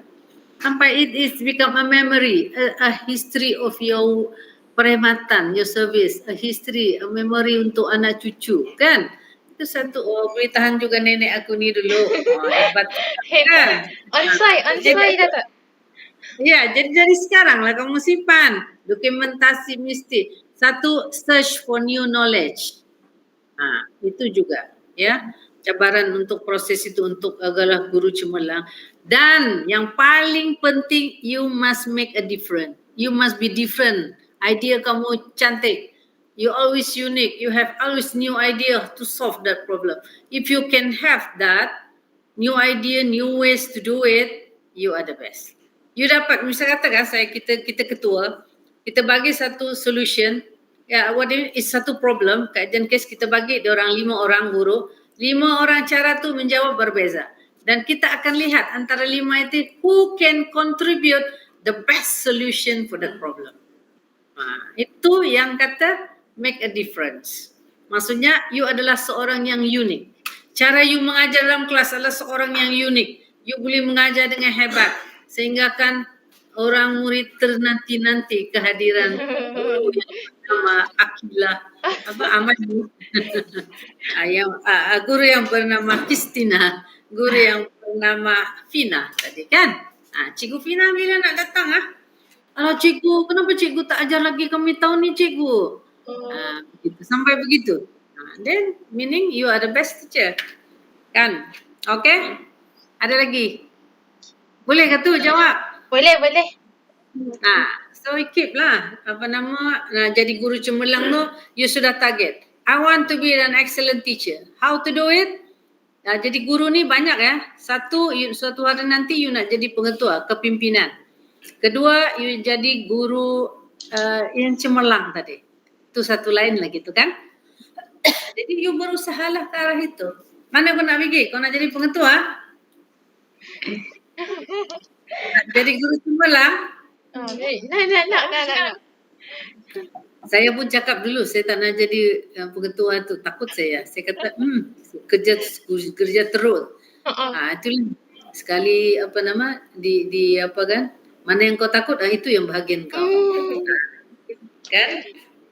Sampai it is become a memory, a history of your perkhidmatan, your service, a history, a memory untuk anak cucu, kan? Itu satu, boleh tahan juga nenek aku ni dulu. Hebat. Hebat. On site Datuk. Ya, jadi dari sekarang lah kamu simpan. Dokumentasi mesti. Satu, search for new knowledge. Itu juga. Ya, cabaran untuk proses itu untuk adalah guru cemerlang. Dan yang paling penting, you must make a difference. You must be different. Idea kamu cantik. You always unique. You have always new idea to solve that problem. If you can have that, new idea, new ways to do it, you are the best. You dapat, misalnya katakan kita ketua, kita bagi satu solution, is satu problem, kajian case kita bagi dia orang 5 orang guru, 5 orang cara tu menjawab berbeza. Dan kita akan lihat antara 5 itu who can contribute the best solution for that problem. Itu yang kata make a difference. Maksudnya you adalah seorang yang unik. Cara you mengajar dalam kelas adalah seorang yang unik. You boleh mengajar dengan hebat. Sehingga kan orang murid ternanti-nanti kehadiran guru yang bernama Akilah, Amani, guru yang bernama Kristina, guru yang bernama Fina tadi kan. Cikgu Fina bila nak datang Kalau cikgu, kenapa cikgu tak ajar lagi kami tahun ni cikgu? Begitu, sampai begitu. Then meaning you are the best teacher. Kan? Okay? Ada lagi? Boleh ke tu jawab? Boleh. So keep lah. Jadi guru cemerlang tu, you sudah target. I want to be an excellent teacher. How to do it? Jadi guru ni banyak Satu hari nanti you nak jadi pengetua, kepimpinan. Kedua, you jadi guru yang cemerlang tadi. Itu satu lain lagi tu kan. Jadi you berusahalah ke arah itu. Mana kau nak pergi? Kau nak jadi pengetua? Jadi guru cemerlang? Nak. Saya pun cakap dulu saya tak nak jadi pengetua tu, takut saya. Saya kata kerja terus. Itu sekali di apa kan? Mana yang kau takut, itu yang bahagian kau. Kan?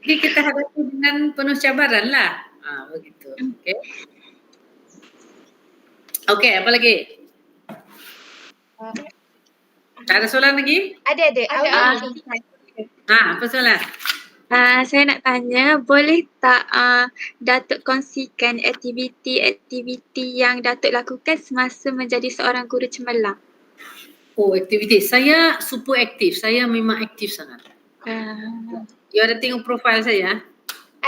Jadi kita hadapi dengan penuh cabaran lah. Begitu. Okey, apa lagi? Tak ada soalan lagi? Ada. Apa soalan? Saya nak tanya, boleh tak Datuk kongsikan aktiviti yang Datuk lakukan semasa menjadi seorang guru cemerlang? Aktiviti. Saya super aktif. Saya memang aktif sangat. You ada tengok profil saya?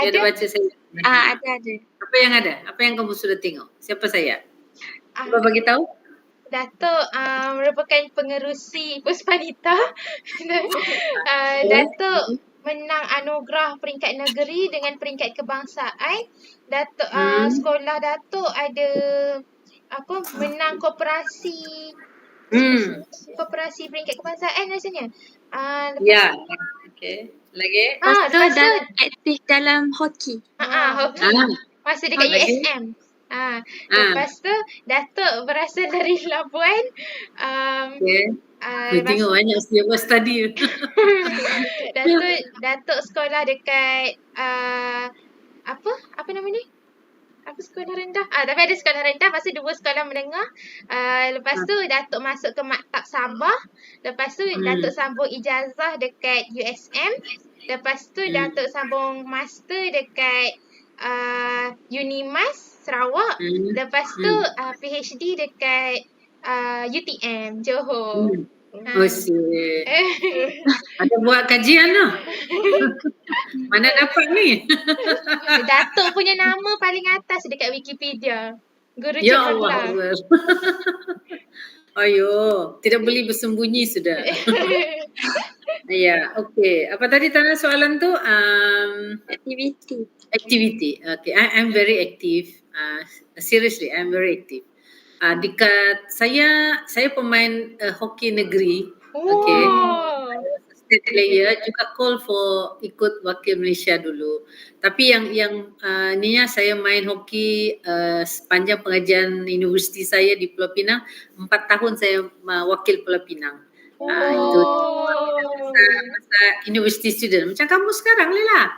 You ada baca saya? Ada. Apa yang ada? Apa yang kamu sudah tengok? Siapa saya? Cuba bagi tahu. Datuk merupakan pengerusi Puspanita. Datuk menang anugerah peringkat negeri dengan peringkat kebangsaan. Datuk sekolah Datuk ada menang koperasi koperasi peringkat kebangsaan rasanya. Lepas Ya. Okey. Lagi? Lepas tu lepas tu aktif dalam hoki. hoki masa dekat Lagi? USM. Lepas tu Datuk berasal dari Labuan. Okey. Lepas Tengok banyak siapa study. Datuk sekolah dekat apa nama ni? Apa sekolah rendah? Tapi ada sekolah rendah, lepas tu 2 sekolah menengah. Lepas tu Datuk masuk ke Maktab Sabah. Lepas tu Datuk sambung ijazah dekat USM. Lepas tu Datuk sambung master dekat Unimas Sarawak. Lepas tu PhD dekat UTM Johor. Oh, shit. Ada buat kajian lah. Mana dapat ni? Datuk punya nama paling atas dekat Wikipedia. Guru Ya Allah. cemerlang. Ayo, tidak boleh bersembunyi sudah. Ya, okey. Apa tadi tanya soalan tu? Aktiviti. Activity. Okay, I'm very active. Seriously, I'm very active. Dekat saya pemain hoki negeri. Okay. State player, juga call for ikut wakil Malaysia dulu. Tapi yang ninya saya main hoki sepanjang pengajian universiti saya di Pulau Pinang, 4 tahun saya wakil Pulau Pinang. Itu masa university student. Macam kamu sekarang Lila.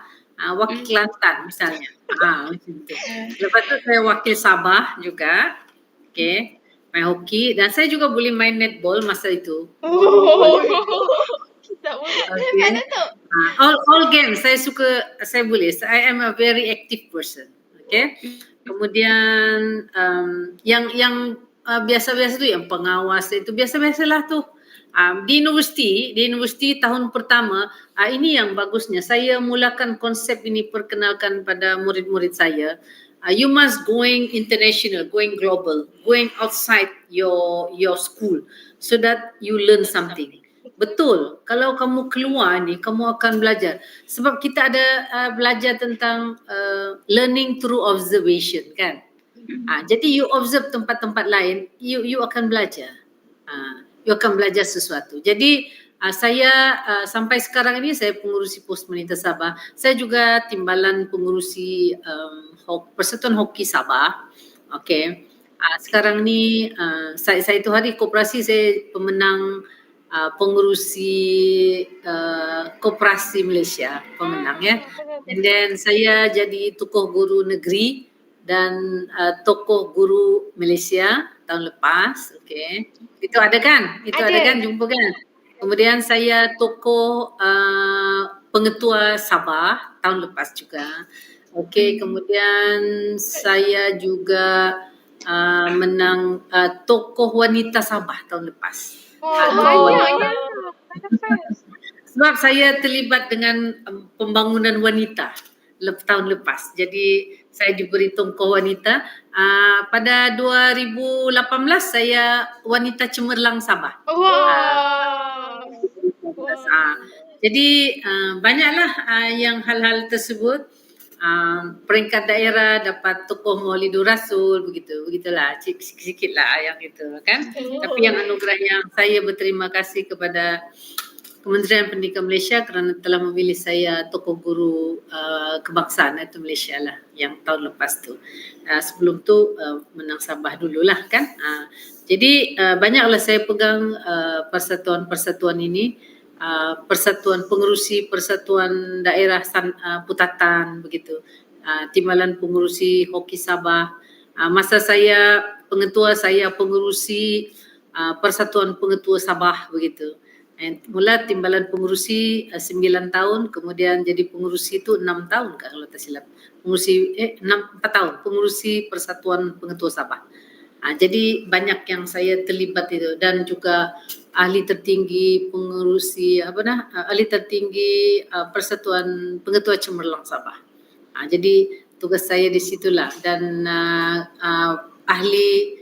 Wakil Kelantan misalnya. Macam tu. Lepas tu saya wakil Sabah juga. Okay. Main hoki dan saya juga boleh main netball masa itu. Okay. All games saya boleh. I am a very active person. Okay. Kemudian yang biasa-biasa tu yang pengawas itu biasa-biasalah tu. Di universiti tahun pertama ini yang bagusnya saya mulakan konsep ini, perkenalkan pada murid-murid saya. You must going international, going global, going outside your school so that you learn something. Betul, kalau kamu keluar ni kamu akan belajar. Sebab kita ada belajar tentang learning through observation kan. Jadi you observe tempat-tempat lain, you akan belajar. You akan belajar sesuatu. Jadi saya sampai sekarang ini saya pengurusi Pos Pemerintah Sabah. Saya juga timbalan pengurusi Persatuan Hoki Sabah. Okey. Sekarang ni saya itu hari koperasi saya pemenang pengurusi koperasi Malaysia, pemenang ya. And then saya jadi tokoh guru negeri dan tokoh guru Malaysia tahun lepas. Okey. Itu ada kan? Ada kan, jumpa kan? Kemudian saya tokoh pengetua Sabah tahun lepas juga. Okey, kemudian saya juga menang tokoh wanita Sabah tahun lepas. Banyaknya. Sebab saya terlibat dengan pembangunan wanita tahun lepas. Jadi saya diberi tokoh wanita. Pada 2018 saya wanita cemerlang Sabah. Jadi banyaklah yang hal-hal tersebut. Peringkat daerah dapat tokoh Maulidur Rasul, begitulah, sikit-sikit lah yang itu kan. Tapi yang anugerah yang saya berterima kasih kepada Kementerian Pendidikan Malaysia kerana telah memilih saya tokoh guru kebangsaan itu Malaysia lah yang tahun lepas tu. Sebelum tu menang Sabah dululah kan. Jadi banyaklah saya pegang persatuan-persatuan ini. Persatuan pengurusi persatuan daerah Putatan begitu, timbalan pengurusi hoki Sabah. Masa saya pengetua saya pengurusi persatuan pengetua Sabah begitu. Mula timbalan pengurusi 9 tahun, kemudian jadi pengurusi itu 6 tahun kalau tak silap. Pengurusi 4 tahun pengurusi persatuan pengetua Sabah. Jadi banyak yang saya terlibat itu dan juga ahli tertinggi pengurusi ahli tertinggi Persatuan Pengetua Cemerlang Sabah. Jadi tugas saya di situlah dan ahli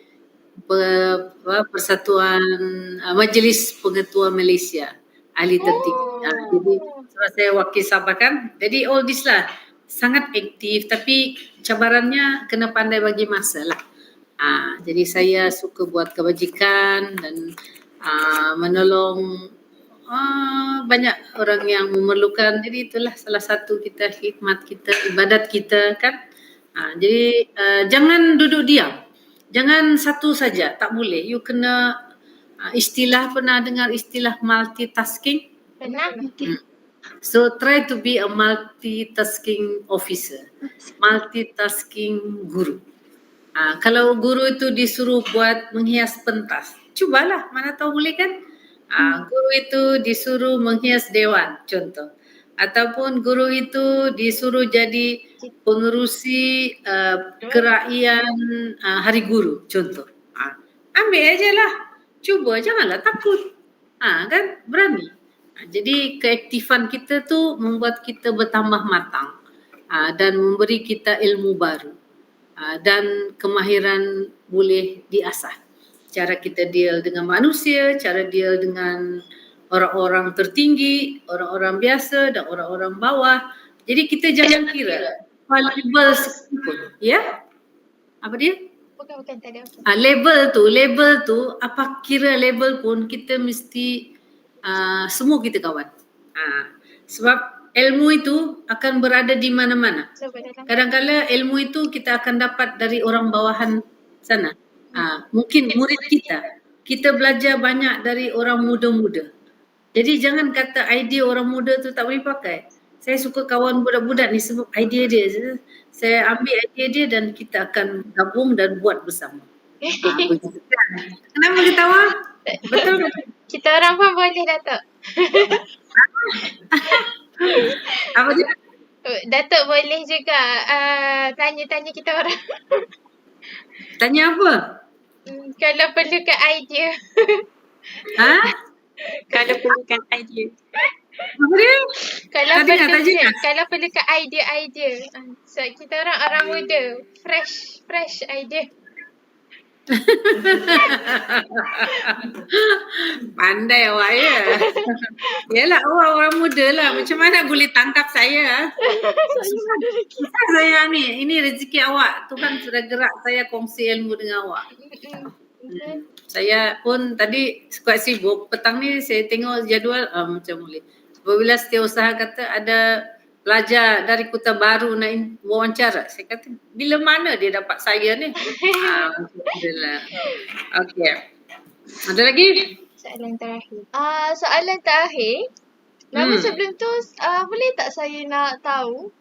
Persatuan Majlis Pengetua Malaysia ahli tertinggi. Jadi sebab saya wakil Sabah kan, jadi all this lah sangat aktif, tapi cabarannya kena pandai bagi masa lah. Jadi saya suka buat kebajikan dan menolong banyak orang yang memerlukan. Jadi itulah salah satu kita khidmat kita, ibadat kita kan. Jadi jangan duduk diam. Jangan satu saja, tak boleh. You kena pernah dengar istilah multitasking? Pernah? So try to be a multitasking officer, multitasking guru. Kalau guru itu disuruh buat menghias pentas, cubalah, mana tahu boleh kan? Guru itu disuruh menghias dewan, contoh. Ataupun guru itu disuruh jadi pengerusi keraian Hari Guru, contoh. Ambil aja lah, cuba, janganlah takut. Kan berani. Jadi keaktifan kita tu membuat kita bertambah matang dan memberi kita ilmu baru dan kemahiran boleh diasah. Cara kita deal dengan manusia, cara deal dengan orang-orang tertinggi, orang-orang biasa dan orang-orang bawah. Jadi kita jangan kira level sekalipun, ya? Apa dia? Bukan tak ada apa. Label tu apa kira label pun kita mesti semua kita kawan. Sebab ilmu itu akan berada di mana-mana. Kadang-kadang ilmu itu kita akan dapat dari orang bawahan sana. Mungkin murid kita belajar banyak dari orang muda-muda. Jadi jangan kata idea orang muda tu tak boleh pakai. Saya suka kawan budak-budak ni sebab idea dia. Saya ambil idea dia dan kita akan gabung dan buat bersama. Kenapa ketawa? Betul tak? Kita orang pun boleh, Datuk. Apa dia? Datuk boleh juga tanya-tanya kita orang. Tanya apa? Kalau perlukan idea. Kalau perlukan idea. Apa dia? Kalau perlukan idea. So kita orang muda, fresh idea. Pandai awak ya. Yalah awak orang muda lah. Macam mana boleh tangkap saya? Saya ni, ini rezeki awak. Tuhan sudah gerak saya kongsi ilmu dengan awak. Saya pun tadi kuat sibuk. Petang ni saya tengok jadual macam boleh. Apabila Setiausaha kata ada pelajar dari Kota Baru nak wawancara. Saya kata bila mana dia dapat saya ni? Alhamdulillah. Okey. Ada lagi? Soalan terakhir. Soalan terakhir. Namun sebelum tu boleh tak saya nak tahu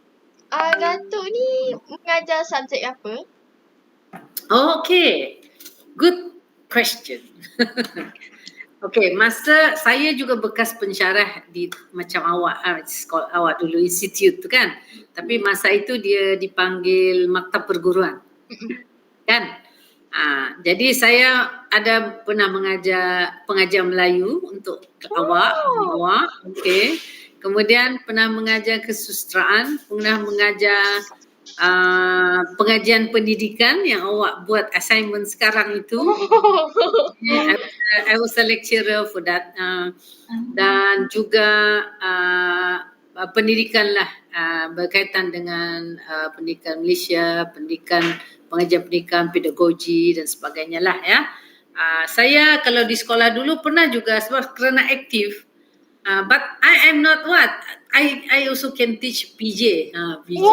Datuk ni mengajar subjek apa? Okay. Good question. Okay, masa saya juga bekas pensyarah di macam awak, sekolah awak dulu, institut tu kan. Tapi masa itu dia dipanggil Maktab Perguruan. Kan? Jadi saya ada pernah mengajar pengajar Melayu untuk awak. Okay. Kemudian pernah mengajar kesusastraan, pernah mengajar pengajian pendidikan yang awak buat assignment sekarang itu. I was a lecturer for that. Dan juga pendidikan lah berkaitan dengan pendidikan Malaysia, pengajian pendidikan, pedagogi dan sebagainya lah ya. Saya kalau di sekolah dulu pernah juga sebab kerana aktif. But I am not what? I also can teach PJ. PJ.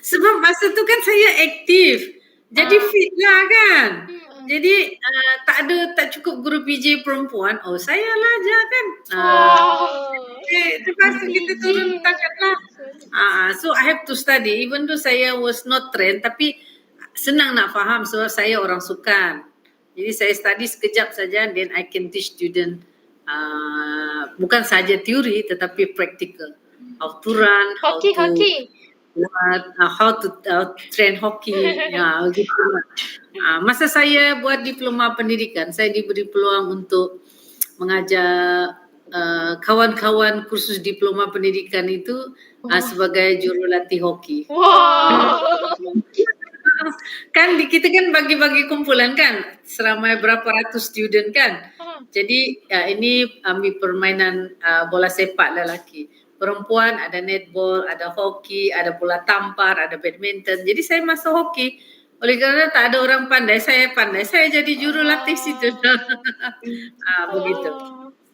Sebab masa tu kan saya aktif. Jadi fit lah kan. Jadi tak cukup guru PJ perempuan. Saya lah ajar kan. Terpaksa kita turun tangan lah. So I have to study. Even though saya was not trained, tapi senang nak faham sebab saya orang sukan. Jadi saya study sekejap saja, then I can teach student bukan saja teori tetapi practical. How to run, how to train hoki. Begitu. Masa saya buat diploma pendidikan, saya diberi peluang untuk mengajar kawan-kawan kursus diploma pendidikan itu sebagai jurulatih hoki. Kan kita kan bagi-bagi kumpulan kan, seramai berapa ratus student kan. Jadi ini ambil permainan bola sepak lelaki. Perempuan ada netball, ada hoki, ada bola tampar, ada badminton. Jadi saya masuk hoki. Oleh kerana tak ada orang pandai, saya pandai. Saya jadi jurulatih situ. Begitu.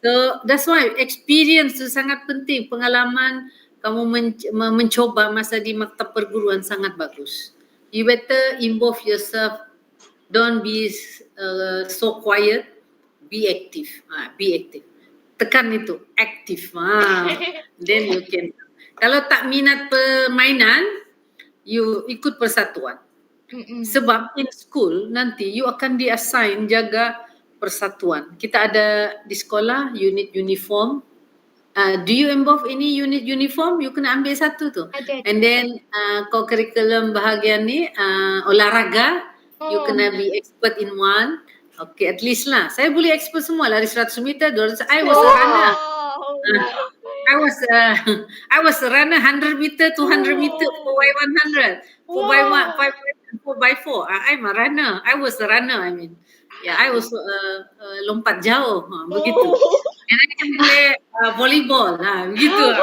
So that's why experience itu sangat penting. Pengalaman kamu mencoba masa di maktab perguruan sangat bagus. You better involve yourself. Don't be so quiet. Be active. Be active. Tekan itu, aktif. Then you can. Kalau tak minat permainan, you ikut persatuan. Sebab in school nanti you akan di-assign jaga persatuan. Kita ada di sekolah unit uniform. Do you involve any unit uniform? You kena ambil satu tu. And then co-curriculum bahagian ni olahraga, you kena be expert in one. Okay, at least lah. Saya boleh expert semua, lari 100 meter, 200. I was a runner. I was a runner 100 meter, 200 meter, 4x100, 4x4. I'm a runner. I was a runner. I mean, I was lompat jauh, begitu. And I can play volleyball, begitu.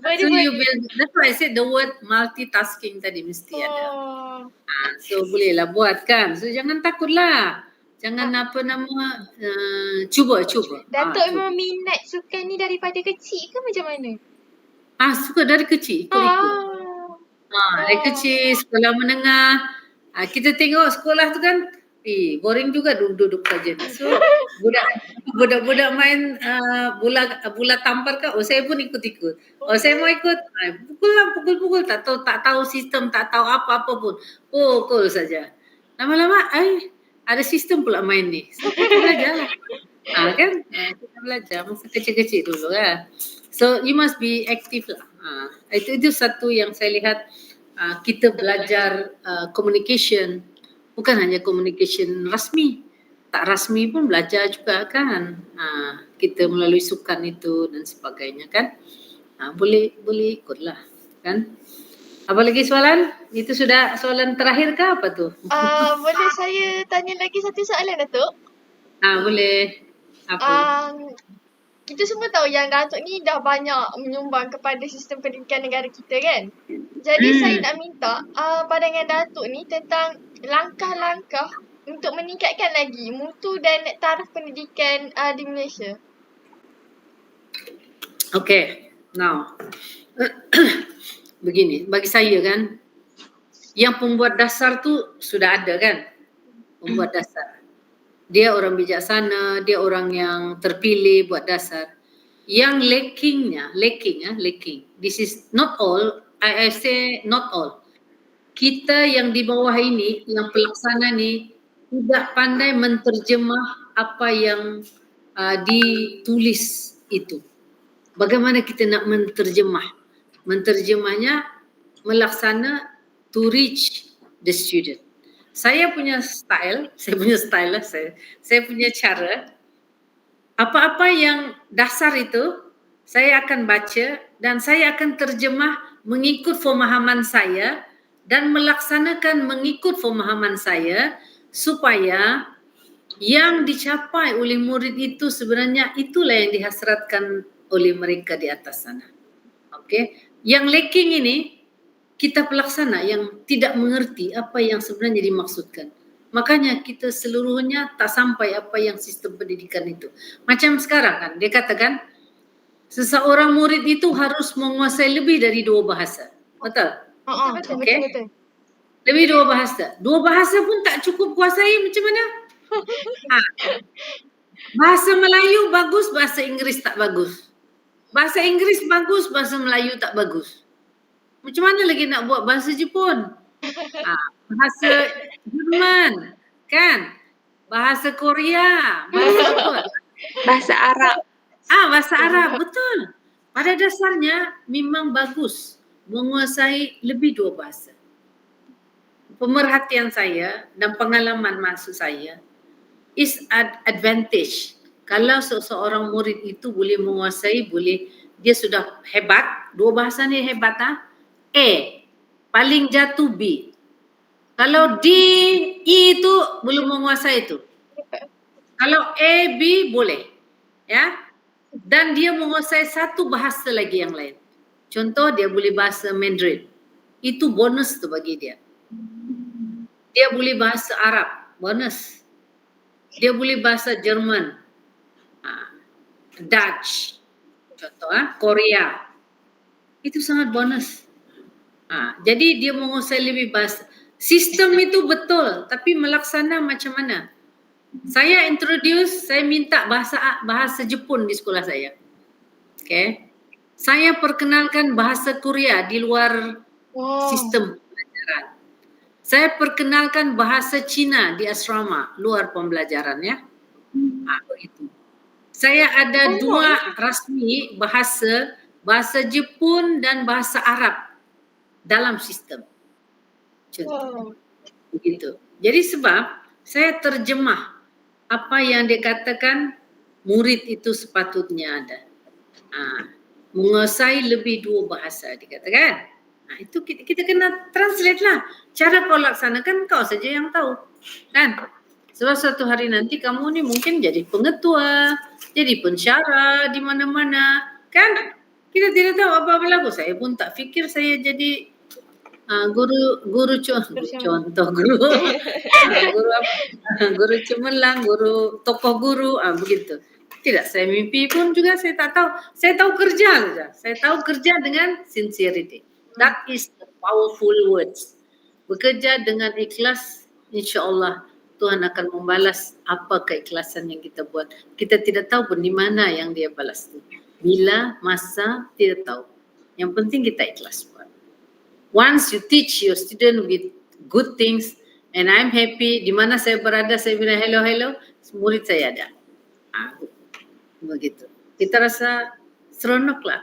So you build. That's why I said the word multitasking tadi mesti ada. So bolehlah buat kan. So jangan takutlah. Jangan cuba. Datuk memang minat sukan ni daripada kecil ke macam mana? Suka dari kecil, ikut-ikut. Dari kecil, sekolah menengah. Kita tengok sekolah tu kan, boring juga duduk saja. So budak-budak main bola tampar kan, saya pun ikut-ikut. Saya mau ikut, pukul, tak tahu sistem, tak tahu apa-apa pun. Pukul saja. Lama-lama, ada sistem pula main ni. So kita belajar lah. Kan? Kita belajar masa kecil-kecil dulu kan. So you must be active lah. Itu satu yang saya lihat, kita belajar communication. Bukan hanya communication rasmi. Tak rasmi pun belajar juga kan. Kita melalui sukan itu dan sebagainya kan. Boleh ikutlah kan. Apa lagi soalan? Itu sudah soalan terakhir ke apa tu? Boleh saya tanya lagi satu soalan, Datuk? Boleh. Apa? Kita semua tahu yang Datuk ni dah banyak menyumbang kepada sistem pendidikan negara kita kan? Jadi saya nak minta pandangan Datuk ni tentang langkah-langkah untuk meningkatkan lagi mutu dan taraf pendidikan di Malaysia. Okay, now begini, bagi saya kan, yang pembuat dasar tu sudah ada kan, pembuat dasar. Dia orang bijaksana, dia orang yang terpilih buat dasar. Yang lacking. This is not all, I say not all. Kita yang di bawah ini, yang pelaksana ni, tidak pandai menterjemah apa yang ditulis itu. Bagaimana kita nak menterjemahnya, melaksana to reach the student. Saya punya style lah, saya punya cara. Apa-apa yang dasar itu, saya akan baca dan saya akan terjemah mengikut pemahaman saya dan melaksanakan mengikut pemahaman saya supaya yang dicapai oleh murid itu sebenarnya itulah yang dihasratkan oleh mereka di atas sana. Okay? Yang lacking ini kita pelaksana yang tidak mengerti apa yang sebenarnya dimaksudkan. Makanya kita seluruhnya tak sampai apa yang sistem pendidikan itu. Macam sekarang kan, dia katakan seseorang murid itu harus menguasai lebih dari 2 bahasa. Betul? Betul. Lebih 2 bahasa. 2 bahasa pun tak cukup kuasai, macam mana? Bahasa Melayu bagus, bahasa Inggeris tak bagus. Bahasa Inggeris bagus, bahasa Melayu tak bagus. Macam mana lagi nak buat bahasa Jepun? Bahasa Jerman, kan? Bahasa Korea, bahasa apa? Bahasa Arab. Bahasa Arab, betul. Pada dasarnya memang bagus menguasai lebih 2 bahasa. Pemerhatian saya dan pengalaman maksud saya is advantage. Kalau seseorang murid itu boleh menguasai, dia sudah hebat, 2 bahasa ni hebat paling jatuh B. Kalau D, E itu belum menguasai itu. Kalau A, B boleh. Ya. Dan dia menguasai satu bahasa lagi yang lain. Contoh dia boleh bahasa Mandarin. Itu bonus tu bagi dia. Dia boleh bahasa Arab, bonus. Dia boleh bahasa Jerman, Dutch, contoh Korea. Itu sangat bonus. Jadi dia menguasai lebih bahasa. Sistem itu betul, tapi melaksana macam mana? Saya introduce, saya minta bahasa Jepun di sekolah saya. Okay. Saya perkenalkan bahasa Korea di luar sistem pembelajaran. Saya perkenalkan bahasa Cina di asrama, luar pembelajaran ya. Begitu. Saya ada 2 rasmi bahasa Jepun dan bahasa Arab dalam sistem. Contoh. Begitu. Jadi sebab saya terjemah apa yang dikatakan murid itu sepatutnya ada. Menguasai lebih 2 bahasa dikatakan. Itu kita kena translate lah. Cara kau laksanakan kau saja yang tahu. Kan? Sebab suatu hari nanti kamu ni mungkin jadi pengetua, jadi pensyarah di mana-mana. Kan? Kita tidak tahu apa-apa lagu. Saya pun tak fikir saya jadi guru contoh guru guru cemerlang, guru tokoh guru, begitu. Tidak, saya mimpi pun juga saya tak tahu. Saya tahu kerja saja. Saya tahu kerja dengan sincerity. That is the powerful words. Bekerja dengan ikhlas, insya-Allah Tuhan akan membalas apa keikhlasan yang kita buat. Kita tidak tahu pun di mana yang dia balas itu. Bila, masa, tidak tahu. Yang penting kita ikhlas buat. Once you teach your student with good things, and I'm happy, di mana saya berada, saya bilang hello, murid saya ada. Begitu. Kita rasa seronok lah.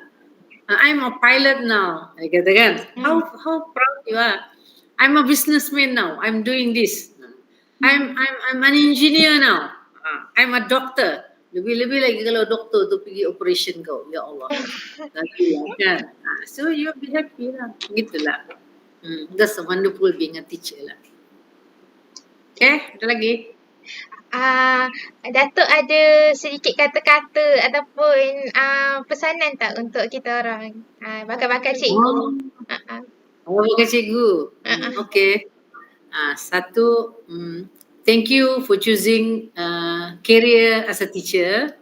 I'm a pilot now. Katakan, how proud you are. I'm a businessman now. I'm doing this. I'm an engineer now. I'm a doctor. Lebih-lebih lagi kalau doktor tu pergi operation kau. Ya Allah. Kan? So you'll be happy lah. Gitulah. That's a wonderful being a teacher lah. Okay, ada lagi? Datuk ada sedikit kata-kata ataupun pesanan tak untuk kita orang? Bakal-bakal cikgu. Bakal cikgu. Okay. Satu, thank you for choosing career as a teacher.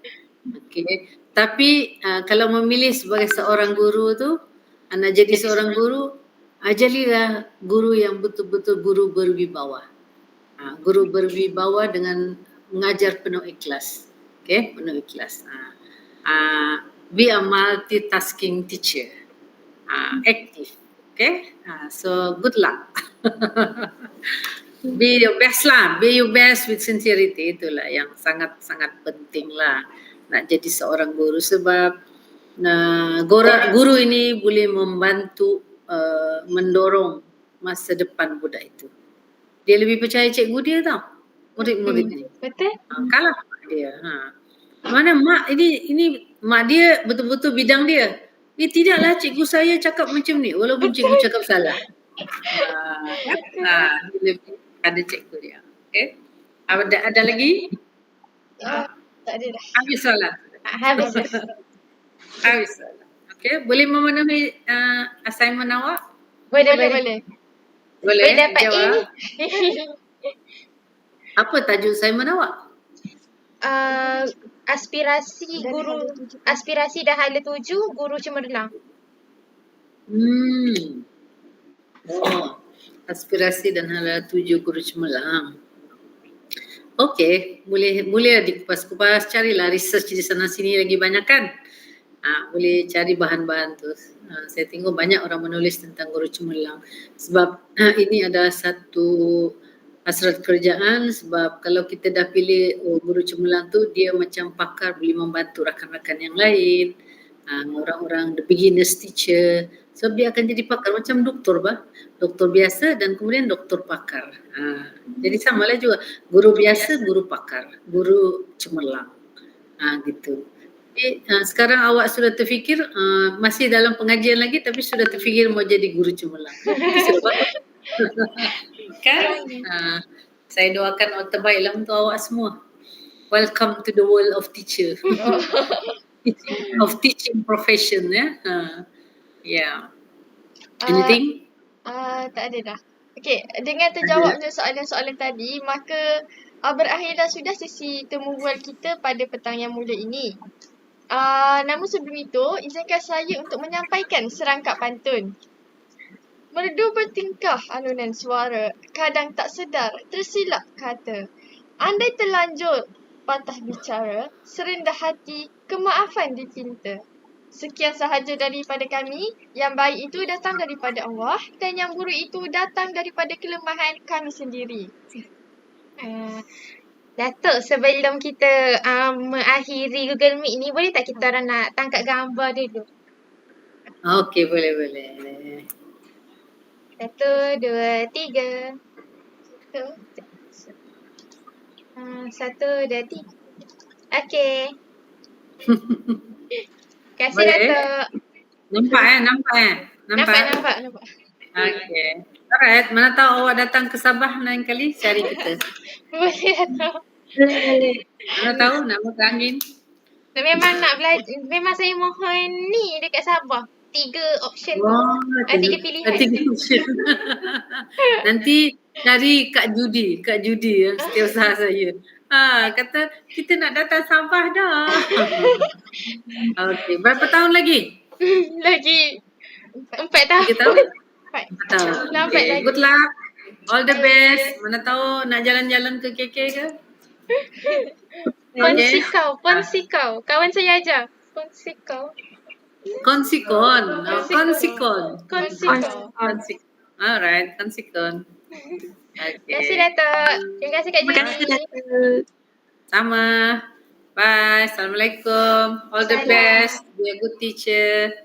Okay. Tapi kalau memilih sebagai seorang guru tu, nak jadi seorang guru, ajarilah guru yang betul-betul guru berwibawa. Guru berwibawa dengan mengajar penuh ikhlas. Okay, penuh ikhlas. Be a multitasking teacher. Active. Okay, so good luck. Be your best lah. Be your best with sincerity. Itulah yang sangat-sangat penting lah nak jadi seorang guru. Sebab guru ini boleh membantu mendorong masa depan budak itu. Dia lebih percaya cikgu dia tau. Murid-murid ni. Betul. Kalah dia. Mana mak ini mak dia betul-betul bidang dia. Tidaklah cikgu saya cakap macam ni walaupun cikgu cakap salah. Lebih ada cikgu dia. Okay. Ada lagi? Tak ada dah. Habis soalan. Habis. Habis soalan. Okay. Boleh memenuhi assignment awak? Boleh. Boleh dapat jawab. Apa tajuk assignment awak? Aspirasi dah hala 7 guru cemerlang. Aspirasi dan hala 7 guru cemerlang. Okey, boleh dikupas-kupas, carilah research di sana sini lagi banyak kan. Boleh cari bahan-bahan tu. Saya tengok banyak orang menulis tentang guru cemerlang. Sebab ini adalah satu hasrat kerjaan. Sebab kalau kita dah pilih guru cemerlang tu, dia macam pakar, boleh membantu rakan-rakan yang lain. Orang-orang the beginners teacher. So dia akan jadi pakar macam doktor doktor biasa dan kemudian doktor pakar. Jadi samalah juga guru biasa, guru pakar, guru cemerlang. Gitu. Jadi sekarang awak sudah terfikir masih dalam pengajian lagi tapi sudah terfikir mau jadi guru cemerlang. Itu sudah bagus. Kan? Saya doakan yang terbaiklah untuk awak semua. Welcome to the world of teacher. Of teaching profession, ya. Yeah. Anything? Tak ada dah. Okey, dengan terjawabnya soalan-soalan tadi, maka berakhirlah sudah sesi temu bual kita pada petang yang mulia ini. Namun sebelum itu, izinkan saya untuk menyampaikan serangkap pantun. Merdu bertingkah alunan suara, kadang tak sedar tersilap kata. Andai terlanjur patah bicara, serendah hati kemaafan dipinta. Sekian sahaja daripada kami. Yang baik itu datang daripada Allah dan yang buruk itu datang daripada kelemahan kami sendiri. Datuk, sebelum kita mengakhiri Google Meet ni, boleh tak kita orang nak tangkap gambar dulu? Okey, boleh. 1, 2, 3. 1, 2, 3. Okey. Terima kasih, Boleh. Datuk. Nampak. Nampak. Okey. Alright, mana tahu awak datang ke Sabah lain kali cari kita. Boleh, Datuk. Boleh. Mana tahu nak makan angin. Memang nak belajar, memang saya mohon ni dekat Sabah. 3 option. 3 pilihan. 3 option. Nanti cari Kak Judi yang setiausaha saya. Kata kita nak datang Sabah dah. Okey, berapa tahun lagi? Lagi 4 tahun. 3 tahun? 4 tahun. Lambat lagi. Good luck. All the best. Mana tahu nak jalan-jalan ke KK ke? Ponsi kau. Kawan saya ajar. Konsikon. Alright, konsikon. Terima kasih, Datuk. Terima kasih, Kak Terima Judi. kasih, Datuk. Sama. Bye. Assalamualaikum. All the Salam. best. Be a good teacher.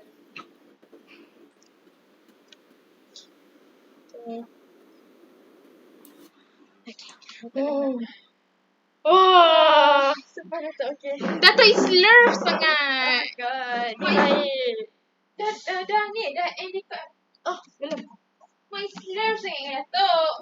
Oh, sebab Datuk okey. Datuk is love sangat. God, baik. Dah ni, dah end record. Oh, belum. Is love sangat, Datuk.